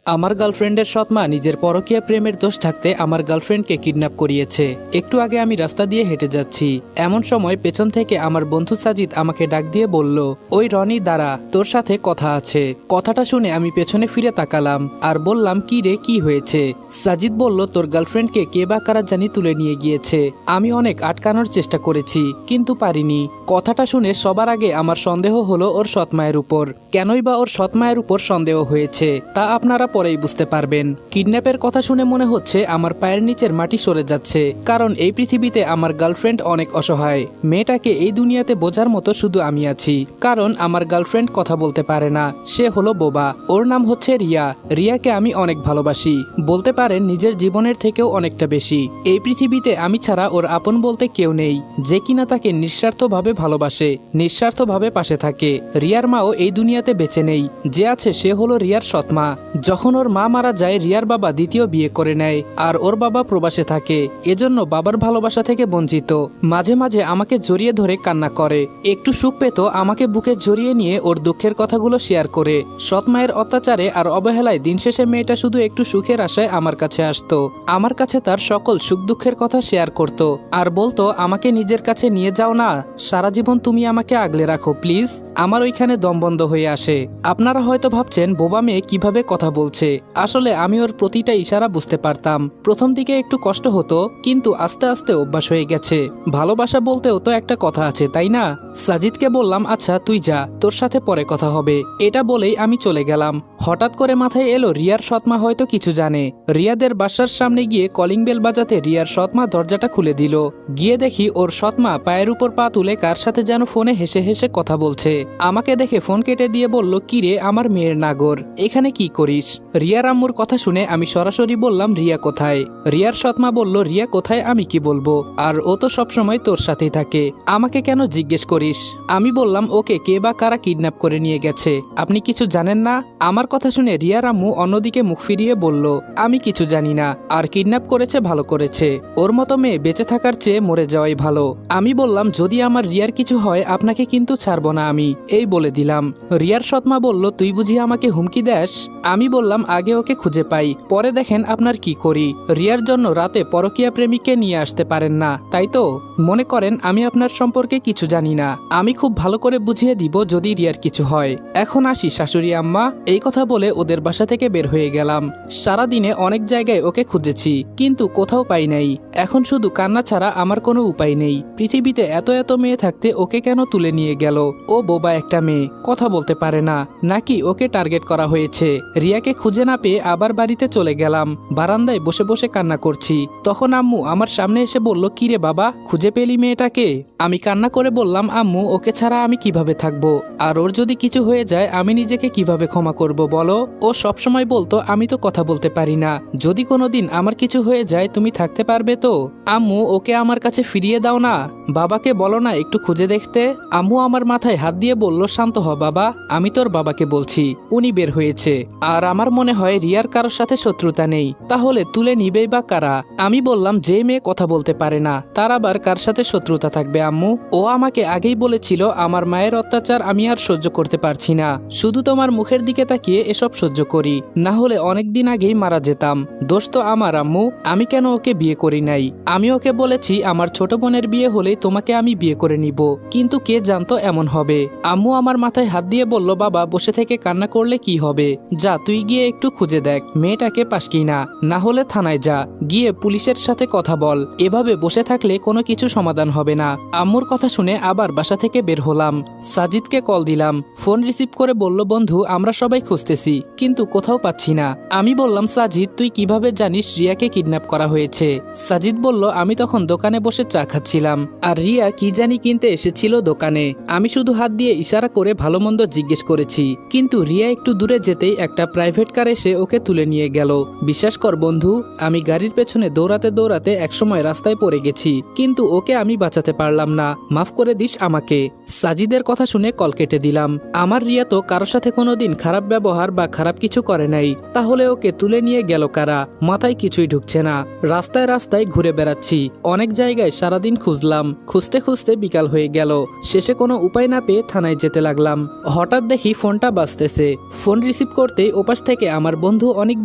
আমার গার্লফ্রেন্ডের সৎমা নিজের পরকীয়া প্রেমের দোষ থাকতে আমার গার্লফ্রেন্ডকে কিডন্যাপ করিয়েছে। একটু আগে আমি রাস্তা দিয়ে হেঁটে যাচ্ছি, এমন সময় পেছন থেকে আমার বন্ধু সাজিদ আমাকে ডাক দিয়ে বলল, ওই রনি দাঁড়া, তোর সাথে কথা আছে। কথাটা শুনে আমি পেছনে ফিরে তাকালাম আর বললাম, কি রে, কি হয়েছে? সাজিদ বলল, তোর গার্লফ্রেন্ডকে কে বা কারা জানি তুলে নিয়ে গিয়েছে। আমি অনেক আটকানোর চেষ্টা করেছি কিন্তু পারিনি। কথাটা শুনে সবার আগে আমার সন্দেহ হলো ওর সৎমায়ের উপর। কেনই বা ওর সৎমায়ের উপর সন্দেহ হয়েছে তা আপনারা পরেই বুঝতে পারবেন। কিডন্যাপের কথা শুনে মনে হচ্ছে আমার পায়ের নিচের মাটি সরে যাচ্ছে, কারণ এই পৃথিবীতে আমার গার্লফ্রেন্ড অনেক অসহায়। মেয়েটাকে এই দুনিয়াতে বোঝার মতো শুধু আমি আছি, কারণ আমার গার্লফ্রেন্ড কথা বলতে পারে না, সে হলো বোবা। ওর নাম হচ্ছে রিয়া। রিয়াকে আমি অনেক ভালোবাসি, বলতে পারেন নিজের জীবনের থেকেও অনেকটা বেশি। এই পৃথিবীতে আমি ছাড়া ওর আপন বলতে কেউ নেই, যে কিনা তাকে নিঃস্বার্থভাবে ভালোবাসে, নিঃস্বার্থভাবে পাশে থাকে। রিয়ার মাও এই দুনিয়াতে বেঁচে নেই, যে আছে সে হলো রিয়ার সৎমা। যখন ওর মা মারা যায়, রিয়ার বাবা দ্বিতীয় বিয়ে করে নেয় আর ওর বাবা প্রবাসে থাকে, এজন্য বাবার ভালোবাসা থেকে বঞ্চিত। মাঝে মাঝে আমাকে জড়িয়ে ধরে কান্না করে, একটু সুখ পেত আমাকে বুকে জড়িয়ে নিয়ে ওর দুঃখের কথাগুলো শেয়ার করে। সৎ মায়ের অত্যাচারে আর অবহেলায় দিন শেষে মেয়েটা শুধু একটু সুখের আশায় আমার কাছে আসতো। আমার কাছে তার সকল সুখ দুঃখের কথা শেয়ার করত আর বলতো, আমাকে নিজের কাছে নিয়ে যাও না, সারা জীবন তুমি আমাকে আগলে রাখো প্লিজ। আমার ওইখানে দম বন্ধ হয়ে আসে। আপনারা হয়তো ভাবছেন বোবা মেয়ে কিভাবে কথা বলছে, আসলে আমি ওর প্রতিটা ইশারা বুঝতে পারতাম। প্রথম দিকে একটু কষ্ট হতো, কিন্তু আস্তে আস্তে অভ্যাস হয়ে গেছে। ভালোবাসা বলতেও তো একটা কথা আছে, তাই না? সাজিদকে বললাম, আচ্ছা তুই যা, তোর সাথে পরে কথা হবে। এটা বলেই আমি চলে গেলাম। হঠাৎ করে মাথায় এলো রিয়ার সৎমা হয়তো কিছু জানে। রিয়াদের বাসার সামনে গিয়ে কলিং বেল বাজাতে রিয়ার সৎমা দরজাটা খুলে দিল। গিয়ে দেখি ওর সৎমা পায়ের উপর পা তুলে কার সাথে যেন ফোনে হেসে হেসে কথা বলছে। আমাকে দেখে ফোন কেটে দিয়ে বলল, কি রে আমার মেয়ের নাগর, এখানে কি করিস? রিয়ার আম্মুর কথা শুনে আমি সরাসরি বললাম, রিয়া কোথায়? রিয়ার সৎমা বলল, রিয়া কোথায় আমি কি বলবো, আর ও তো সবসময় তোর সাথেই থাকে, আমাকে কেন জিজ্ঞেস করিস? আমি বললাম, ওকে কে বা কারা কিডন্যাপ করে নিয়ে গেছে, আপনি কিছু জানেন না? আমার কথা শুনে রিয়ার আম্মু অন্যদিকে মুখ ফিরিয়ে বলল, আমি কিছু জানি না, আর কিডন্যাপ করেছে ভালো করেছে, ওর মতো মেয়ে বেঁচে থাকার চেয়ে মরে যাওয়াই ভালো। আমি বললাম, যদি আমার রিয়ার কিছু হয় আপনাকে কিন্তু ছাড়বো না আমি, এই বলে দিলাম। রিয়ার সৎমা বলল, তুই বুঝি আমাকে হুমকি দেস? আমি বললাম, আগে ওকে খুঁজে পাই, পরে দেখেন আপনার কি করি। রিয়ার জন্য রাতে পরকীয়া প্রেমিককে নিয়ে আসতে পারেন না, তাই তো? মনে করেন আমি আপনার সম্পর্কে কিছু জানি না, আমি খুব ভালো করে বুঝিয়ে দিব যদি রিয়ার কিছু হয়। এখন আসি শাশুড়ি আম্মা। এই কথা বলে ওদের বাসা থেকে বের হয়ে গেলাম। সারাদিনে অনেক জায়গায় ওকে খুঁজেছি, কিন্তু কোথাও পাই নাই। এখন শুধু কান্না ছাড়া আমার কোনো উপায় নেই। পৃথিবীতে এত এত মেয়ে থাকতে ওকে কেন তুলে নিয়ে গেল? ও বোবা একটা মেয়ে, কথা বলতে পারে না, নাকি ওকে টার্গেট করা হয়েছে? রিয়াকে খুঁজে না পেয়ে আবার বাড়িতে চলে গেলাম। বারান্দায় বসে বসে কান্না করছি। তখন আম্মু আমার সামনে এসে বলল, কি রে বাবা, খুঁজে পেলি মেয়েটাকে? আমি কান্না করে বললাম, আম্মু ওকে ছাড়া আমি কিভাবে থাকবো, আর ওর যদি কিছু হয়ে যায় আমি নিজেকে কিভাবে ক্ষমা করব বলো? ও সবসময় বলতো, আমি তো কথা বলতে পারি না, যদি কোনোদিন আমার কিছু হয়ে যায় তুমি থাকতে পারবে তো? আম্মু ওকে আমার কাছে ফিরিয়ে দাও না, বাবাকে বলো না একটু খুঁজে দেখতে। আম্মু আমার মাথায় হাত দিয়ে বলল, শান্ত হ বাবা, আমি তোর বাবাকে বলছি, উনি বের হয়েছে। আর আমার মনে হয় রিয়ার কারোর সাথে শত্রুতা নেই, তাহলে তুলে নিবেই বা কারা? আমি বললাম, যে মেয়ে কথা বলতে পারে না তার আবার কার সাথে শত্রুতা থাকবে আম্মু? ও আমাকে আগেই বলেছিল আমার মায়ের অত্যাচার আমি আর সহ্য করতে পারছি না, শুধু তোমার মুখের দিকে তাকিয়ে এসব সহ্য করি, না হলে অনেকদিন আগেই মারা যেতাম। দোষ তো আমার আম্মু, আমি কেন ওকে বিয়ে করি নাই? আমি ওকে বলেছি আমার ছোট বোনের বিয়ে হলেই তোমাকে আমি বিয়ে করে নিব, কিন্তু কে জানতো এমন হবে? আম্মু আমার মাথায় হাত দিয়ে বলল, বাবা বসে থেকে কান্না করলে কি হবে, যা তুই গিয়ে একটু খুঁজে দেখ মেয়েটাকে পাস কিনা, না হলে থানায় যা, গিয়ে পুলিশের সাথে কথা বল, এভাবে বসে থাকলে কোনো কিছু সমাধান হবে না। আম্মুর কথা শুনে আবার বাসা থেকে বের হলাম। সাজিদকে কল দিলাম, ফোন রিসিভ করে বলল, বন্ধু আমরা সবাই খুঁজতেছি কিন্তু কোথাও পাচ্ছি না। আমি বললাম, সাজিদ তুই কিভাবে জানিস রিয়াকে কিডন্যাপ করা হয়েছে? সাজিদ বলল, আমি তখন দোকানে বসে চা খাচ্ছিলাম, আর রিয়া কি জানি কিনতে এসেছিল দোকানে। আমি শুধু হাত দিয়ে ইশারা করে ভালো মন্দ জিজ্ঞেস করেছি, কিন্তু রিয়া একটু দূরে যেতেই একটা প্রাইভেট কার এসে ওকে তুলে নিয়ে গেল। বিশ্বাস কর বন্ধু, আমি গাড়ির পেছনে দৌড়াতে দৌড়াতে একসময় রাস্তায় পড়ে গেছি, কিন্তু ওকে আমি বাঁচাতে পারলাম না, মাফ করে দিস আমাকে। সাজিদের কথা শুনে কল কেটে দিলাম। আমার রিয়া তো কারোর সাথে কোনোদিন খারাপ ব্যবহার বা খারাপ কিছু করে নাই, তাহলে ওকে তুলে নিয়ে গেল কারা? মাথায় কিছুই ঢুকছে না। রাস্তায় রাস্তায় ঘুরে বেড়াচ্ছি, অনেক জায়গায় সারাদিন খুঁজলাম, খুঁজতে খুঁজতে বিকাল হয়ে গেল। শেষে কোনো উপায় না পেয়ে থানায় যেতে লাগলাম। হঠাৎ দেখি ফোনটা বাজতেছে। ফোন রিসিভ করতেই ওপাশ থেকে অন্যদিকে আমার বন্ধু অনেক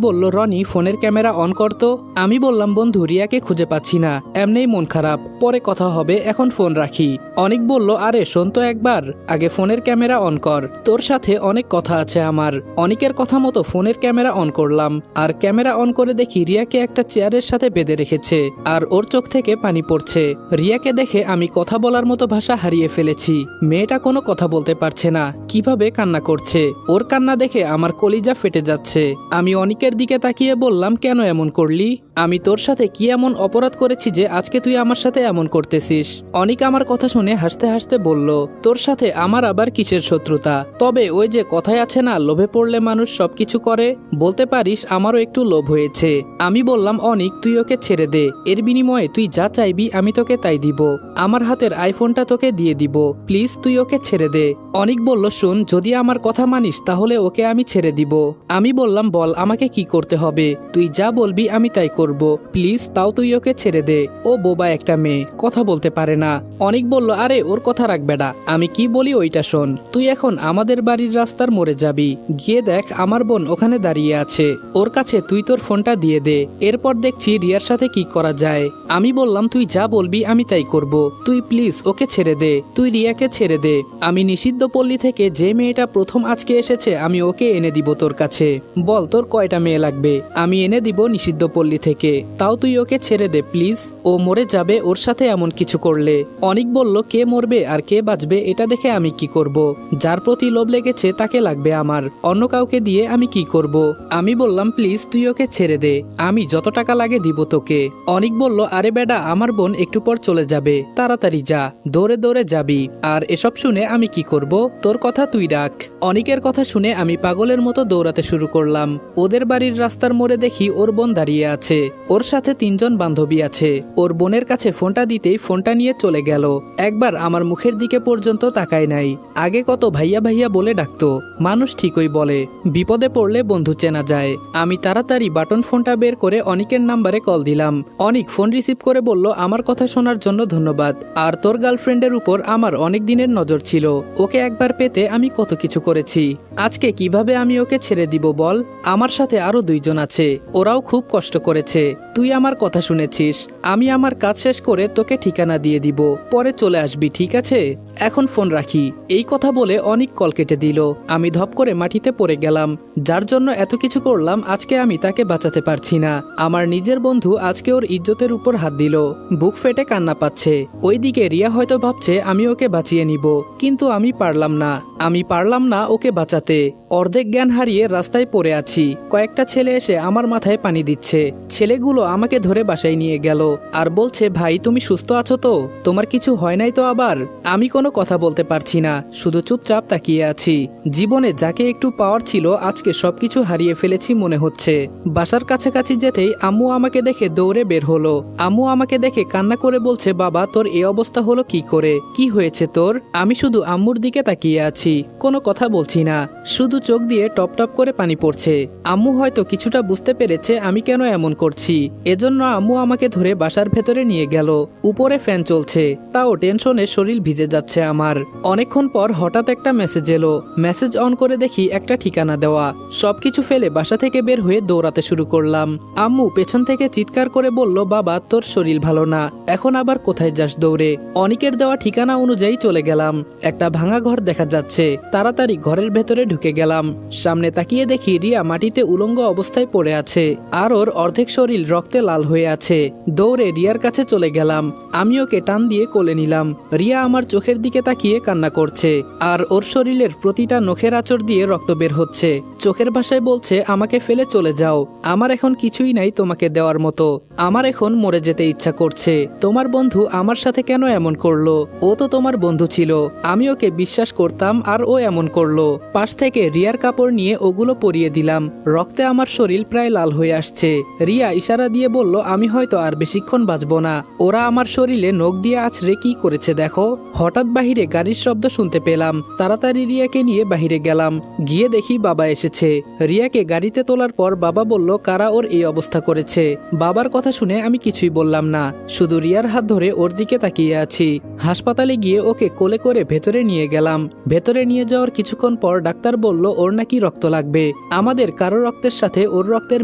বলল, রনি ফোনের ক্যামেরা অন করতো। আমি বললাম, বন্ধু রিয়াকে খুঁজে পাচ্ছি না, এমনিই মন খারাপ, পরে কথা হবে, এখন ফোন রাখি। অনেক বলল, আরে শোন তো একবার, আগে ফোনের ক্যামেরা অন কর, তোর সাথে অনেক কথা আছে আমার। অনেকের কথা মতো ফোনের ক্যামেরা অন করলাম, আর ক্যামেরা অন করে দেখি রিয়াকে একটা চেয়ারের সাথে বেঁধে রেখেছে, আর ওর চোখ থেকে পানি পড়ছে। রিয়াকে দেখে আমি কথা বলার মতো ভাষা হারিয়ে ফেলেছি। মেয়েটা কোনো কথা বলতে পারছে না, কিভাবে কান্না করছে। ওর কান্না দেখে আমার কলিজা ফেটে যাচ্ছে। আমি অনিকের দিকে তাকিয়ে বললাম, কেন এমন করলি? আমি তোর সাথে কি এমন অপরাধ করেছি যে আজকে তুই আমার সাথে এমন করতেছিস? অনিক আমার কথা শুনে হাসতে হাসতে বলল, তোর সাথে আমার আবার কিসের শত্রুতা? তবে ওই যে কথায় আছে না, লোভে পড়লে মানুষ সবকিছু করে, বলতে পারিস আমারও একটু লোভ হয়েছে। আমি বললাম, অনিক তুই ওকে ছেড়ে দে, এর বিনিময়ে তুই যা চাইবি আমি তোকে তাই দিব। আমার হাতের আইফোনটা তোকে দিয়ে দিব, প্লিজ তুই ওকে ছেড়ে দে। অনিক বলল, শোন, যদি আমার কথা মানিস তাহলে ওকে আমি ছেড়ে দিব। আমি বললাম, বল আমাকে কি করতে হবে? তুই যা বলবি আমি তাই করব, প্লিজ তাও তুই ওকে ছেড়ে দে। ও বোবা একটা মেয়ে, কথা বলতে পারে না। অনিক বলল, আরে ওর কথা রাখ বেটা, আমি কি বলি ওইটা শোন। তুই এখন আমাদের বাড়ির রাস্তার মোড়ে যাবি, গিয়ে দেখ আমার বোন ওখানে দাঁড়িয়ে আছে, ওর কাছে তুই তোর ফোনটা দিয়ে দে, এরপর দেখছি রিয়ার সাথে কি করা যায়। আমি বললাম, তুই যা বলবি আমি তাই করব, তুই প্লিজ ওকে ছেড়ে দে, তুই রিয়াকে ছেড়ে দে। আমি নিষিদ্ধ পল্লী থেকে যে মেয়েটা প্রথম আজকে এসেছে আমি ওকে এনে দিব তোর কাছে। বল তোর কয়টা মেয়ে লাগবে, আমি এনে দিব নিষিদ্ধ পল্লী থেকে, তাও তুই ওকে ছেড়ে দে প্লিজ। ও মরে যাবে ওর সাথে এমন কিছু করলে। অনিক বলল, কে মরবে আর কে বাঁচবে এটা দেখে আমি কি করব? যার প্রতি লোভ লেগেছে তাকে লাগবে আমার, অন্য কাউকে দিয়ে আমি কি করব? আমি বললাম, প্লিজ তুই ওকে ছেড়ে দে, আমি যত টাকা লাগে দিব তোকে। অনিক বলল, আরে বেডা আমার বোন একটু পর চলে যাবে, তাড়াতাড়ি যা, দৌড়ে দৌড়ে যাবি। আর এসব শুনে আমি কি করব? তোর কথা তুই রাখ। অনিকের কথা শুনে আমি পাগলের মতো দৌড়াতে শুরু করলাম। ওদের বাড়ির রাস্তার মোড়ে দেখি ওর বোন দাঁড়িয়ে আছে, ওর সাথে 3 জন বান্ধবী আছে। ওর বোনের কাছে ফোনটা দিতেই ফোনটা নিয়ে চলে গেল, একবার আমার মুখের দিকে পর্যন্ত তাকায় নাই। আগে কত ভাইয়া ভাইয়া বলে ডাকতো, মানুষ ঠিকই বলে, বিপদে পড়লে বন্ধু চেনা যায়। আমি তাড়াতাড়ি বাটন ফোনটা বের করে অনিকের নাম্বারে কল দিলাম। অনিক ফোন রিসিভ করে বলল, আমার কথা শোনার জন্য ধন্যবাদ, আর তোর গার্লফ্রেন্ডের উপর আমার অনেক দিনের নজর ছিল, ওকে একবার পেতে আমি কত কিছু করেছি, আজকে কিভাবে আমি ওকে ছেড়ে দিব বল? আমার সাথে আরো 2 জন আছে, ওরাও খুব কষ্ট করেছে, তুই আমার কথা শুনেছিস, আমি আমার কাজ শেষ করে তোকে ঠিকানা দিয়ে দিব, পরে চলে আসবি, ঠিক আছে? এখন ফোন রাখি। এই কথা বলে অনেক কল কেটে দিল। আমি ধপ করে মাটিতে পড়ে গেলাম। যার জন্য এত কিছু করলাম আজকে আমি তাকে বাঁচাতে পারছি না। আমার নিজের বন্ধু আজকে ওর ইজ্জতের উপর হাত দিল, বুক ফেটে কান্না পাচ্ছে। ওইদিকে রিয়া হয়তো ভাবছে আমি ওকে বাঁচিয়ে নিব, কিন্তু আমি পারলাম না ওকে বাঁচাতে। অর্ধেক জ্ঞান হারিয়ে রাস্তায় পড়ে আছি। কয়েকটা ছেলে এসে আমার মাথায় পানি দিচ্ছে। ছেলেগুলো আমাকে ধরে বাসায় নিয়ে গেল আর বলছে, ভাই তুমি সুস্থ আছো তো? তোমার কিছু হয় নাই তো আবার? আমি কোনো কথা বলতে পারছি না, শুধু চুপচাপ তাকিয়ে আছি। জীবনে যাকে একটু পাওয়ার ছিল আজকে সবকিছু হারিয়ে ফেলেছি মনে হচ্ছে। বাসার কাছাকাছি যেতেই আম্মু আমাকে দেখে দৌড়ে বের হলো। আম্মু আমাকে দেখে কান্না করে বলছে, বাবা তোর এই অবস্থা হলো কি করে? কি হয়েছে তোর? আমি শুধু আম্মুর দিকে তাকিয়ে আছি, কোনো কথা বলছি না, শুধু চোখ দিয়ে টপ টপ করে পানি পড়ছে। আম্মু হয়তো কিছুটা বুঝতে পেরেছে আমি কেন এমন করছি, এজন্য আম্মু আমাকে ধরে বাসার ভেতরে নিয়ে গেল। উপরে ফ্যান চলছে, তাও টেনশনে শরীর ভিজে যাচ্ছে আমার। অনেকক্ষণ পর হঠাৎ একটা মেসেজ এলো। মেসেজ অন করে দেখি একটা ঠিকানা দেওয়া। সবকিছু ফেলে বাসা থেকে বের হয়ে দৌড়াতে শুরু করলাম। আম্মু পেছন থেকে চিৎকার করে বলল, বাবা তোর শরীর ভালো না, এখন আবার কোথায় যাস দৌড়ে? অনিকের দেওয়া ঠিকানা অনুযায়ী চলে গেলাম। একটা ভাঙা ঘর দেখা যাচ্ছে, তাড়াতাড়ি ঘরের ভেতরে ঢুকে গেলাম। সামনে তাকিয়ে দেখি রিয়া মাটিতে উলঙ্গ অবস্থায় পড়ে আছে, আর ওর অর্ধেক শরীর রক্তে লাল হয়ে আছে। দৌড়ে রিয়ার কাছে চলে গেলাম, আমি ওকে টান দিয়ে কোলে নিলাম। রিয়া আমার চোখের দিকে তাকিয়ে কান্না করছে, আর ওর শরীরের প্রতিটা নখের আঁচড় দিয়ে রক্ত বের হচ্ছে। চোখের ভাষায় বলছে, আমাকে ফেলে চলে যাও, আমার এখন কিছুই নাই তোমাকে দেওয়ার মতো, আমার এখন মরে যেতে ইচ্ছা করছে। তোমার বন্ধু আমার সাথে কেন এমন করলো? ও তো তোমার বন্ধু ছিল, আমি ওকে বিশ্বাস করতাম আর ও এমন করলো। পাশ থেকে রিয়ার কাপড় নিয়ে ওগুলো পরিয়ে দিলাম। রক্তে আমার শরীর প্রায় লাল হয়ে আসছে। রিয়া রিয়া ইশারা দিয়ে বলল, আমি হয়তো আর বেশিক্ষণ বাঁচব না। ওরা আমার শরীরে নখ দিয়ে আছড়ে কি করেছে দেখো। হঠাৎ বাহিরে গাড়ির শব্দ শুনতে পেলাম। তাড়াতাড়ি রিয়াকে নিয়ে বাহিরে গেলাম। গিয়ে দেখি বাবা এসেছে। রিয়াকে গাড়িতে তোলার পর বাবা বলল, কারা ওর এই অবস্থা করেছে। বাবার কথা শুনে আমি কিছুই বললাম না, শুধু রিয়ার হাত ধরে ওর দিকে তাকিয়ে আছি। হাসপাতালে গিয়ে ওকে কোলে করে ভেতরে নিয়ে গেলাম। ভেতরে নিয়ে যাওয়ার কিছুক্ষণ পর ডাক্তার বলল, ওর নাকি রক্ত লাগবে। আমাদের কারো রক্তের সাথে ওর রক্তের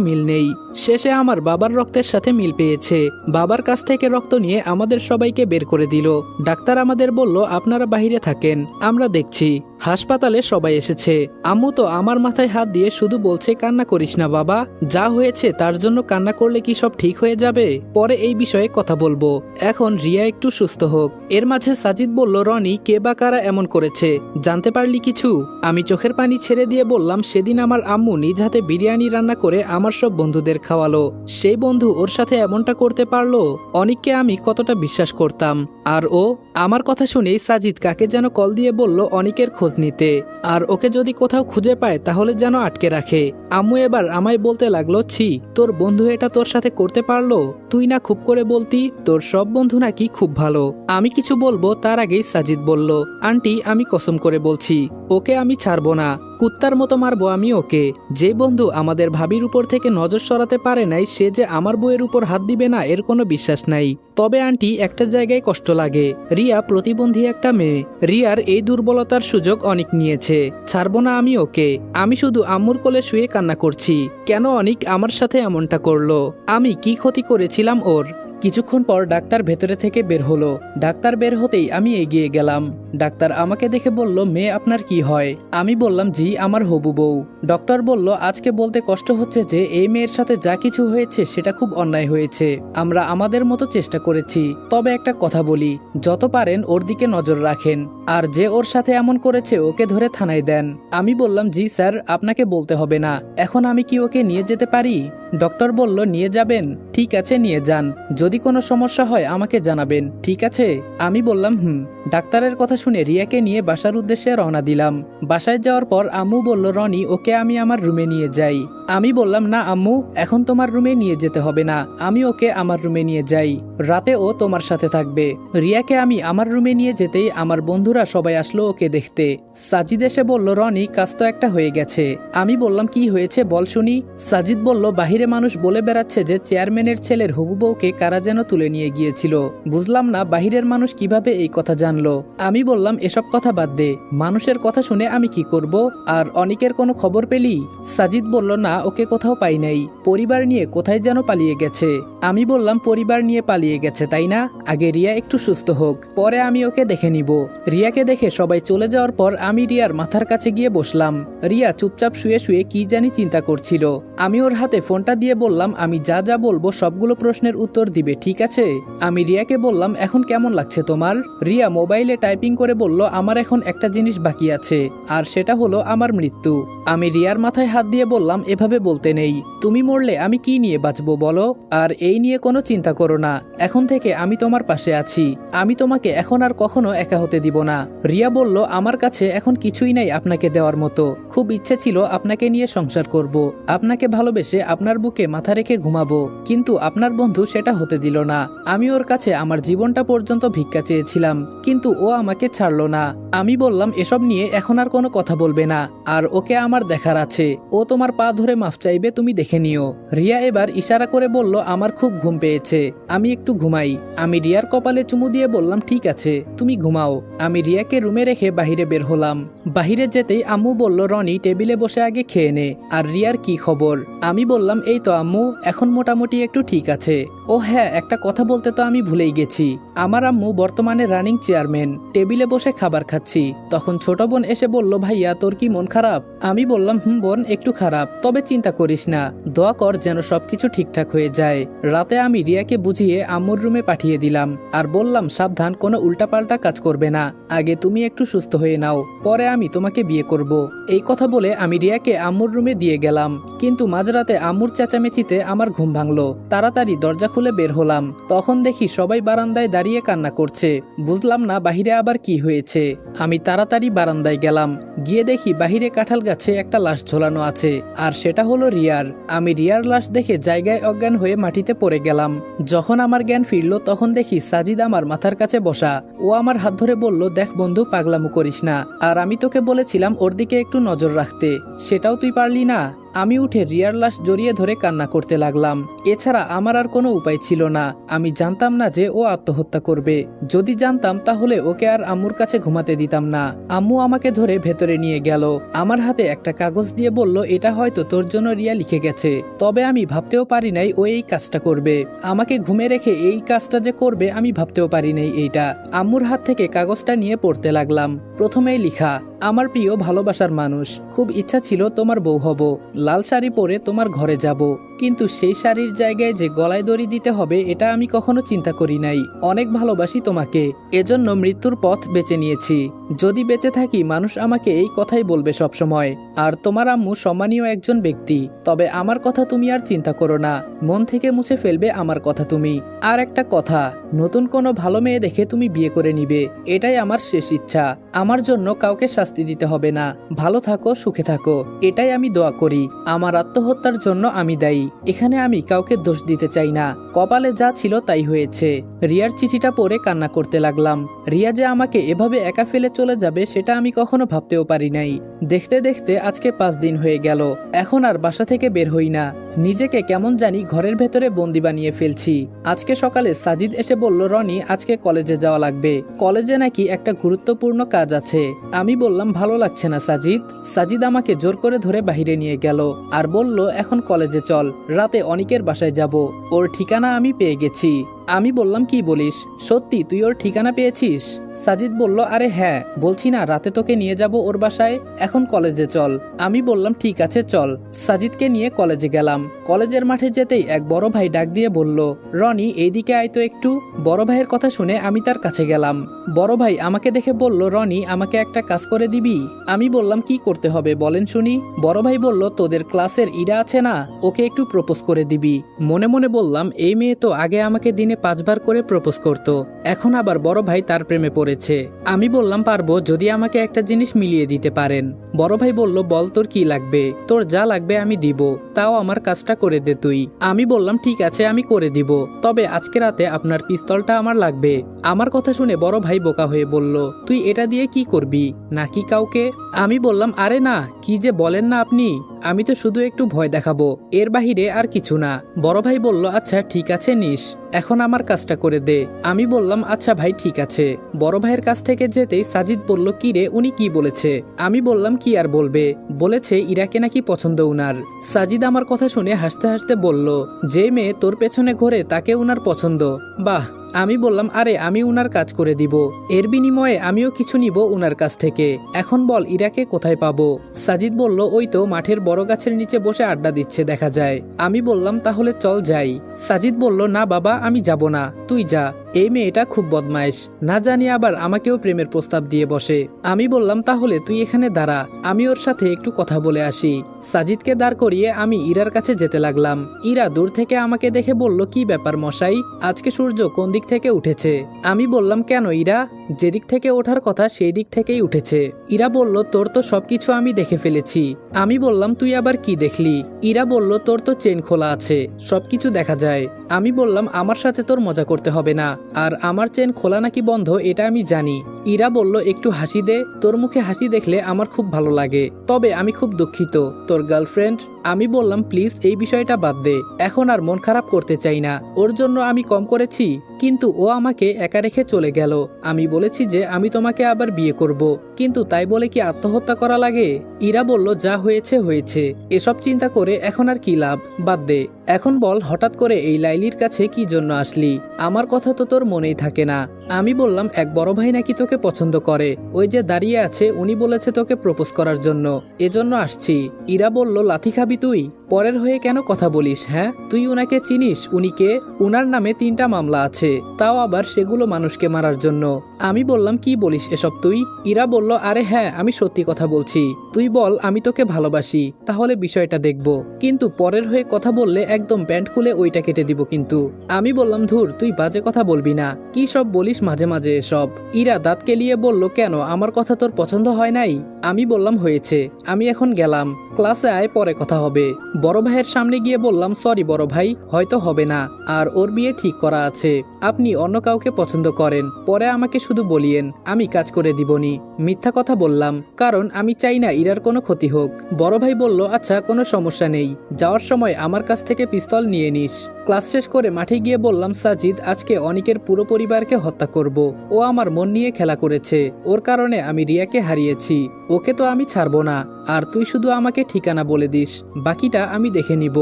মিল নেই। শেষে আমার বাবার রক্তের সাথে মিল পেয়েছে। বাবার কাছ থেকে রক্ত নিয়ে আমাদের সবাইকে বের করে দিল। ডাক্তার আমাদের বলল, আপনারা বাইরে থাকেন, আমরা দেখছি। হাসপাতালে সবাই এসেছে। আম্মু তো আমার মাথায় হাত দিয়ে শুধু বলছে, কান্না করিস না বাবা, যা হয়েছে তার জন্য কান্না করলে কি সব ঠিক হয়ে যাবে? পরে এই বিষয়ে কথা বলবো, এখন রিয়া একটু সুস্থ হোক। এর মাঝে সাজিদ বলল, রনি, কে বা কারা এমন করেছে, জানতে পারলি কিছু? আমি চোখের পানি ছেড়ে দিয়ে বললাম, সেদিন আমার আম্মু নিজ হাতে বিরিয়ানি রান্না করে আমার সব বন্ধুদের খাওয়ালো। সেই বন্ধু ওর সাথে এমনটা করতে পারলো? অনেককে আমি কতটা বিশ্বাস করতাম। আর ও আমার কথা শুনেই সাজিদ কাকে যেন কল দিয়ে বলল অনিকের খোঁজ নিতে, আর ওকে যদি কোথাও খুঁজে পায় তাহলে যেন আটকে রাখে। আম্মু এবার আমায় বলতে লাগলো, ছি, তোর বন্ধু এটা তোর সাথে করতে পারলো? তুই না খুব করে বলতি তোর সব বন্ধু নাকি খুব ভালো। আমি কিছু বলবো তার আগেই সাজিদ বলল, আন্টি, আমি কসম করে বলছি, ওকে আমি ছাড়বো না। কুত্তার মতো মারবো আমি ওকে। যে বন্ধু আমাদের ভাবির উপর থেকে নজর সরাতে পারে নাই, সে যে আমার বউয়ের উপর হাত দিবে না এর কোনো বিশ্বাস নাই। তবে আন্টি, একটা জায়গায় কষ্ট লাগে, রিয়া প্রতিবন্ধী একটা মেয়ে। রিয়ার এই দুর্বলতার সুযোগ অনেক নিয়েছে। ছাড়বো না আমি ওকে। আমি শুধু আম্মুর কোলে শুয়ে কান্না করছি, কেন অনেক আমার সাথে এমনটা করলো? আমি কি ক্ষতি করেছিলাম ওর? কিছুক্ষণ পর ডাক্তার ভেতরে থেকে বের হলো। ডাক্তার বের হতেই আমি এগিয়ে গেলাম। ডাক্তার আমাকে দেখে বলল, মেয়ে আপনার কি হয়? আমি বললাম, জি, আমার হবু বউ। ডক্টর বলল, আজকে বলতে কষ্ট হচ্ছে যে এই মেয়ের সাথে যা কিছু হয়েছে সেটা খুব অন্যায় হয়েছে। আমরা আমাদের মতো চেষ্টা করেছি। তবে একটা কথা বলি, যত পারেন ওর দিকে নজর রাখেন, আর যে ওর সাথে এমন করেছে ওকে ধরে থানায় দেন। আমি বললাম, জি স্যার, আপনাকে বলতে হবে না। এখন আমি কি ওকে নিয়ে যেতে পারি? ডক্টর বলল, নিয়ে যাবেন? ঠিক আছে, নিয়ে যান। যদি কোনো সমস্যা হয় আমাকে জানাবেন, ঠিক আছে? আমি বললাম, হুম। ডাক্তারের কথা শুনে রিয়াকে নিয়ে বাসার উদ্দেশ্যে রওনা দিলাম। বাসায় যাওয়ার পর আম্মু বলল, রনি, ওকে আমি আমার রুমে নিয়ে যাই। আমি বললাম, না আম্মু, এখন তোমার রুমে নিয়ে যেতে হবে না, আমি ওকে আমার রুমে নিয়ে যাই, রাতে ও তোমার সাথে থাকবে। রিয়াকে আমি আমার রুমে নিয়ে যেতেই আমার বন্ধুরা সবাই আসলো ওকে দেখতে। সাজিদ এসে বলল, রনি, কাজ তো একটা হয়ে গেছে। আমি বললাম, কি হয়েছে বল শুনি। সাজিদ বলল, বাহিরে মানুষ বলে বেড়াচ্ছে যে চেয়ারম্যানের ছেলের হবু বউকে কারা যেন তুলে নিয়ে গিয়েছিল। বুঝলাম না বাহিরের মানুষ কিভাবে এই কথা জানলো। আমি বললাম, এসব কথা বাদ দে, মানুষের কথা শুনে আমি কি করব? আর অনিকের কোনো খবর পেলি? সাজিদ বলল, না, ওকে কোথাও পাই নাই, পরিবার নিয়ে কোথায় যেন পালিয়ে গেছে। আমি বললাম, পরিবার নিয়ে পালিয়ে গেছে তাই না? আগে রিয়া একটু সুস্থ হোক, পরে আমি ওকে দেখে নিব। রিয়াকে দেখে সবাই চলে যাওয়ার পর আমি রিয়ার মাথার কাছে গিয়ে বসলাম। রিয়া চুপচাপ শুয়ে শুয়ে কি জানি চিন্তা করছিল। আমি ওর হাতে ফোনটা দিয়ে বললাম, আমি যা যা বলবো সবগুলো প্রশ্নের উত্তর দিবে, ঠিক আছে? আমি রিয়াকে বললাম, এখন কেমন লাগছে তোমার? রিয়া মোবাইলে টাইপিং করে বলল, আমার এখন একটা জিনিস বাকি আছে, আর সেটা হলো আমার মৃত্যু। আমি রিয়ার মাথায় হাত দিয়ে বললাম, এভাবে বলতে নেই, তুমি মরলে আমি কি নিয়ে বাঁচবো বলো? আর এই নিয়ে কোনো চিন্তা করো না, এখন থেকে আমি তোমার পাশে আছি, আমি তোমাকে এখন আর কখনো একা হতে দিব না। রিয়া বলল, আমার কাছে এখন কিছুই নাই আপনাকে দেওয়ার মতো, খুব ইচ্ছে ছিল আপনাকে নিয়ে সংসার করব, আপনাকে ভালোবেসে আপনার বুকে মাথা রেখে ঘুমাবো, কিন্তু আপনার বন্ধু সেটা হতে দিল না। আমি ওর কাছে আমার জীবনটা পর্যন্ত ভিক্ষা চেয়েছিলাম, কিন্তু ও আমাকে ছাড়লো না। আমি বললাম, এসব নিয়ে এখন আর কোনো কথা বলবে না, আর ওকে আমার দেখার আছে, ও তোমার পা ধরে মাফ চাইবে, তুমি দেখে নিও। রিয়া এবার ইশারা করে বলল, আমার খুব ঘুম পেয়েছে, আমি একটু ঘুমাই। আমি রিয়ার কপালে চুমু দিয়ে বললাম, ঠিক আছে, তুমি ঘুমাও। আমি রিয়াকে রুমে রেখে বাহিরে বের হলাম। বাহিরে যেতেই আম্মু বলল, রনি, টেবিলে বসে আগে খেয়ে নে, আর রিয়ার কি খবর? আমি বললাম, এই তো আম্মু, এখন মোটামুটি একটু ঠিক আছে। ও হ্যাঁ, একটা কথা বলতে তো আমি ভুলেই গেছি, আমার আম্মু বর্তমানে রানিং চেয়ারম্যান, টেবিলে বসে খাবার খাচ্ছি। তখন ছোট বোন এসে বলল, ভাইয়া, তোর কি মন খারাপ? আমি বললাম, বোন, একটু খারাপ, তবে চিন্তা করিস না, দোয়া কর যেন সবকিছু ঠিকঠাক হয়ে যায়। রাতে আমি রিয়াকে বুঝিয়ে আম্মুর রুমে পাঠিয়ে দিলাম, আর বললাম, সাবধান, কোনো উল্টাপাল্টা কাজ করবে না, আগে তুমি একটু সুস্থ হয়ে নাও, পরে আমি তোমাকে বিয়ে করব। এই কথা বলে আমি রিয়াকে আম্মুর রুমে দিয়ে গেলাম, কিন্তু মাঝরাতে আম্মুর চেঁচামেচিতে আমার ঘুম ভাঙলো। তাড়াতাড়ি দরজা খুলে বের হলাম, তখন দেখি সবাই বারান্দায় দাঁড়িয়ে কান্না করছে। বুঝলাম না বাহিরে আবার কি হয়েছে। আমি তাড়াতাড়ি বারান্দায় গেলাম, গিয়ে দেখি বাহিরে কাঁঠাল গাছে একটা লাশ ঝোলানো আছে, আর সেটা হলো রিয়ার। আমি রিয়ার লাশ দেখে জায়গায় অজ্ঞান হয়ে মাটিতে পড়ে গেলাম। যখন আমার জ্ঞান ফিরল তখন দেখি সাজিদ আমার মাথার কাছে বসা। ও আমার হাত ধরে বলল, দেখ বন্ধু, পাগলামো করিস না, আর আমি তোকে বলেছিলাম ওর দিকে একটু নজর রাখতে, সেটাও তুই পারলি না। আমি উঠে রিয়ার লাশ জড়িয়ে ধরে কান্না করতে লাগলাম। এছাড়া আমার আর কোনো উপায় ছিল না। আমি জানতাম না যে ও আত্মহত্যা করবে। যদি জানতাম তাহলে ওকে আর আম্মুর কাছে ঘুমাতে দিতাম না। আম্মু আমাকে ধরে ভেতরে নিয়ে গেল, আমার হাতে একটা কাগজ দিয়ে বলল, এটা হয়তো তোর জন্য রিয়া লিখে গেছে। তবে আমি ভাবতেও পারি নাই ও এই কাজটা করবে। আমাকে ঘুমে রেখে এই কাজটা যে করবে আমি ভাবতেও পারি নাই এইটা। আম্মুর হাত থেকে কাগজটা নিয়ে পড়তে লাগলাম। প্রথমেই লিখা, আমার প্রিয় ভালোবাসার মানুষ, খুব ইচ্ছা ছিল তোমার বউ হব, লাল শাড়ি পরে তোমার ঘরে যাব, কিন্তু সেই শাড়ির জায়গায় যে গলায় দড়ি দিতে হবে এটা আমি কখনো চিন্তা করি নাই। অনেক ভালোবাসি তোমাকে, এজন্য মৃত্যুর পথ বেছে নিয়েছি। যদি বেঁচে থাকি মানুষ আমাকে এই কথাই বলবে সবসময়। আর তোমার আম্মু সম্মানীয় একজন ব্যক্তি, তবে আমার কথা তুমি আর চিন্তা করো না, মন থেকে মুছে ফেলবে আমার কথা তুমি। আর একটা কথা, নতুন কোনো ভালো মেয়ে দেখে তুমি বিয়ে করে নিবে, এটাই আমার শেষ ইচ্ছা। আমার জন্য কাউকে শাস্তি দিতে হবে না, ভালো থাকো, সুখে থাকো, এটাই আমি দোয়া করি। আমার আত্মহত্যার জন্য আমি দায়ী, এখানে আমি কাউকে দোষ দিতে চাই না। কপালে যা ছিল তাই হয়েছে। রিয়ার চিঠিটা পড়ে কান্না করতে লাগলাম। রিয়া যে আমাকে এভাবে একা ফেলে চলে যাবে সেটা আমি কখনো ভাবতেও পারি নাই। দেখতে দেখতে আজকে 5 দিন হয়ে গেল, এখন আর বাসা থেকে বের হই না। নিজেকে কেমন জানি ঘরের ভেতরে বন্দি বানিয়ে ফেলছি। আজকে সকালে সাজিদ এসে বলল, রনি আজকে কলেজে যাওয়া লাগবে, কলেজে নাকি একটা গুরুত্বপূর্ণ কাজ আছে। আমি বললাম, ভালো লাগছে না সাজিদ। সাজিদ আমাকে জোর করে ধরে বাহিরে নিয়ে গেল আর বলল, এখন কলেজে চল, রাতে অনিকের বাসায় যাব, ওর ঠিকানা আমি পেয়ে গেছি। আমি বললাম, কি বলিস, সত্যি তুই ওর ঠিকানা পেয়েছিস? সাজিদ বলল, আরে হ্যাঁ, বলছি না রাতে তোকে নিয়ে যাব ওর বাসায়, এখন কলেজে চল। আমি বললাম, ঠিক আছে চল। সাজিদকে নিয়ে কলেজে গেলাম। কলেজের মাঠে যেতেই এক বড় ভাই ডাক দিয়ে বলল, রনি এইদিকে আয় তো একটু। বড় ভাইয়ের কথা শুনে আমি তার কাছে গেলাম। বড় ভাই আমাকে দেখে বলল, রনি আমাকে একটা কাজ করে দিবি? আমি বললাম, কি করতে হবে বলেন শুনি। বড় ভাই বলল, তোদের ক্লাসের ইরা আছে না, ওকে একটু প্রপোজ করে দিবি। মনে মনে বললাম, এই মেয়ে তো আগে আমাকে দিনে 5 বার করে প্রপোজ করত, এখন আবার বড় ভাই তার প্রেমে পড়েছে। আমি বললাম, পারবো যদি আমাকে একটা জিনিস মিলিয়ে দিতে পারেন। বড় ভাই বলল, বল তোর কি লাগবে? তোর যা লাগবে আমি দিব, তাও আমার কাজটা করে দে তুই। আমি বললাম, ঠিক আছে আমি করে দিব, তবে আজকে রাতে আপনার পিস্তলটা আমার লাগবে। আমার কথা শুনে বড় ভাই বোকা হয়ে বলল, তুই এটা দিয়ে কি করবি, নাকি কাউকে? আমি বললাম, আরে না, কি যে বলেন না আপনি, আমি তো শুধু একটু ভয় দেখাবো, এর বাহিরে আর কিছু না। বড় ভাই বলল, আচ্ছা ঠিক আছে নিস, এখন আমার কাজটা করে দে। আমি বললাম, আচ্ছা ভাই ঠিক আছে। বড় ভাইয়ের কাছ থেকে যেতেই সাজিদ বলল, কি রে উনি কি বলেছে? আমি বললাম, কি আর বলবে, বলেছে ইরাকে নাকি পছন্দ উনার। সাজিদ আমার কথা শুনে হাসতে হাসতে বলল, যে মেয়ে তোর পেছনে ঘোরে তাকে উনার পছন্দ, বাহ। আমি বললাম, আরে আমি উনার কাজ করে দিব, এর বিনিময়ে আমিও কিছু নিব উনার কাছ থেকে। এখন বল ইরাকে কোথায় পাবো? সাজিদ বলল, ওই তো মাঠের বড় গাছের নিচে বসে আড্ডা দিচ্ছে দেখা যায়। আমি বললাম, তাহলে চল যাই। সাজিদ বলল, না বাবা আমি যাব না, তুই যা, এই মেয়েটা খুব বদমাইশ, না জানি আবার আমাকেও প্রেমের প্রস্তাব দিয়ে বসে। আমি বললাম, তাহলে তুই এখানে দাঁড়া, আমি ওর সাথে একটু কথা বলে আসি। সাজিদকে দাঁড় করিয়ে আমি ইরার কাছে যেতে লাগলাম। ইরা দূর থেকে আমাকে দেখে বলল, কি ব্যাপার মশাই, আজকে সূর্য কোন দিক থেকে উঠেছে? আমি বললাম, কেন ইরা, যেদিক থেকে ওঠার কথা সেই দিক থেকেই উঠেছে। ইরা বলল, তোর তো সবকিছু আমি দেখে ফেলেছি। আমি বললাম, তুই আবার কি দেখলি? ইরা বলল, তোর তো চেন খোলা আছে, সবকিছু দেখা যায়। আমি বললাম, আমার সাথে তোর মজা করতে হবে না, আর আমার চেন খোলা নাকি বন্ধ এটা আমি জানি। ইরা বলল, একটু হাসি দে, তোর মুখে হাসি দেখলে আমার খুব ভালো লাগে, তবে আমি খুব দুঃখিত, তোর গার্লফ্রেন্ড। আমি বললাম, প্লিজ এই বিষয়টা বাদ দে, এখন আর মন খারাপ করতে চাই না, ওর জন্য আমি কম করেছি, কিন্তু ও আমাকে একা রেখে চলে গেল। আমি বলেছি যে আমি তোমাকে আবার বিয়ে করব, কিন্তু তাই বলে কি আত্মহত্যা করা লাগে? ইরা বলল, যা হয়েছে হয়েছে, এসব চিন্তা করে এখন আর কি লাভ, বাদ দে। এখন বল, হঠাৎ করে এই লাইলির কাছে কি জন্য আসলি? আমার কথা তো তোর মনেই থাকে না, আমি বললাম এক বড় ভাই নাকি তোকে পছন্দ করে, ওই যে দাঁড়িয়ে আছে উনি বলেছে তোকে প্রপোজ করার জন্য, এজন্য আসছি। ইরা বলল লাথি খাবি তুই? পরের হয়ে কেন কথা বলিস? হ্যাঁ, তুই উনাকে চিনিস? উনি কে? উনার নামে 3টা মামলা আছে, তাও আবার সেগুলো মানুষকে মারার জন্য। আমি বললাম কি বলিস এসব তুই? ইরা বলল আরে হ্যাঁ আমি সত্যি কথা বলছি, তুই বল আমি তোকে ভালোবাসি, তাহলে বিষয়টা দেখব, কিন্তু পরের হয়ে কথা বললে একদম প্যান্ট খুলে ওইটা কেটে দিব কিন্তু। আমি বললাম ধুর তুই বাজে কথা বলবি না, কি সব বলিস মাঝে মাঝে এসব। ইরা দাঁত কেলিয়ে বলল কেন, আমার কথা তোর পছন্দ হয় নাই? আমি বললাম হয়েছে, আমি এখন গেলাম, ক্লাসে আয় পরে কথা হবে। বড় ভাইয়ের সামনে গিয়ে বললাম সরি বড় ভাই, হয়তো হবে না, আর ওর বিয়ে ঠিক করা আছে, আপনি অন্য কাউকে পছন্দ করেন, পরে আমাকে শুধু বলিয়েন, আমি কাজ করে দিবনি। মিথ্যা কথা বললাম, কারণ আমি চাই না ইরার কোনো ক্ষতি হোক। বড় ভাই বলল আচ্ছা কোনো সমস্যা নেই, যাওয়ার সময় আমার কাছ থেকে পিস্তল নিয়ে নিস। ক্লাস শেষ করে মাঠে গিয়ে বললাম সাজিদ আজকে অনিকের পুরো পরিবারকে হত্যা করব, ও আমার মন নিয়ে খেলা করেছে, ওর কারণে আমি রিয়াকে হারিয়েছি, ওকে তো আমি ছাড়বো না, আর তুই শুধু আমাকে ঠিকানা বলে দিস, বাকিটা আমি দেখে নিব।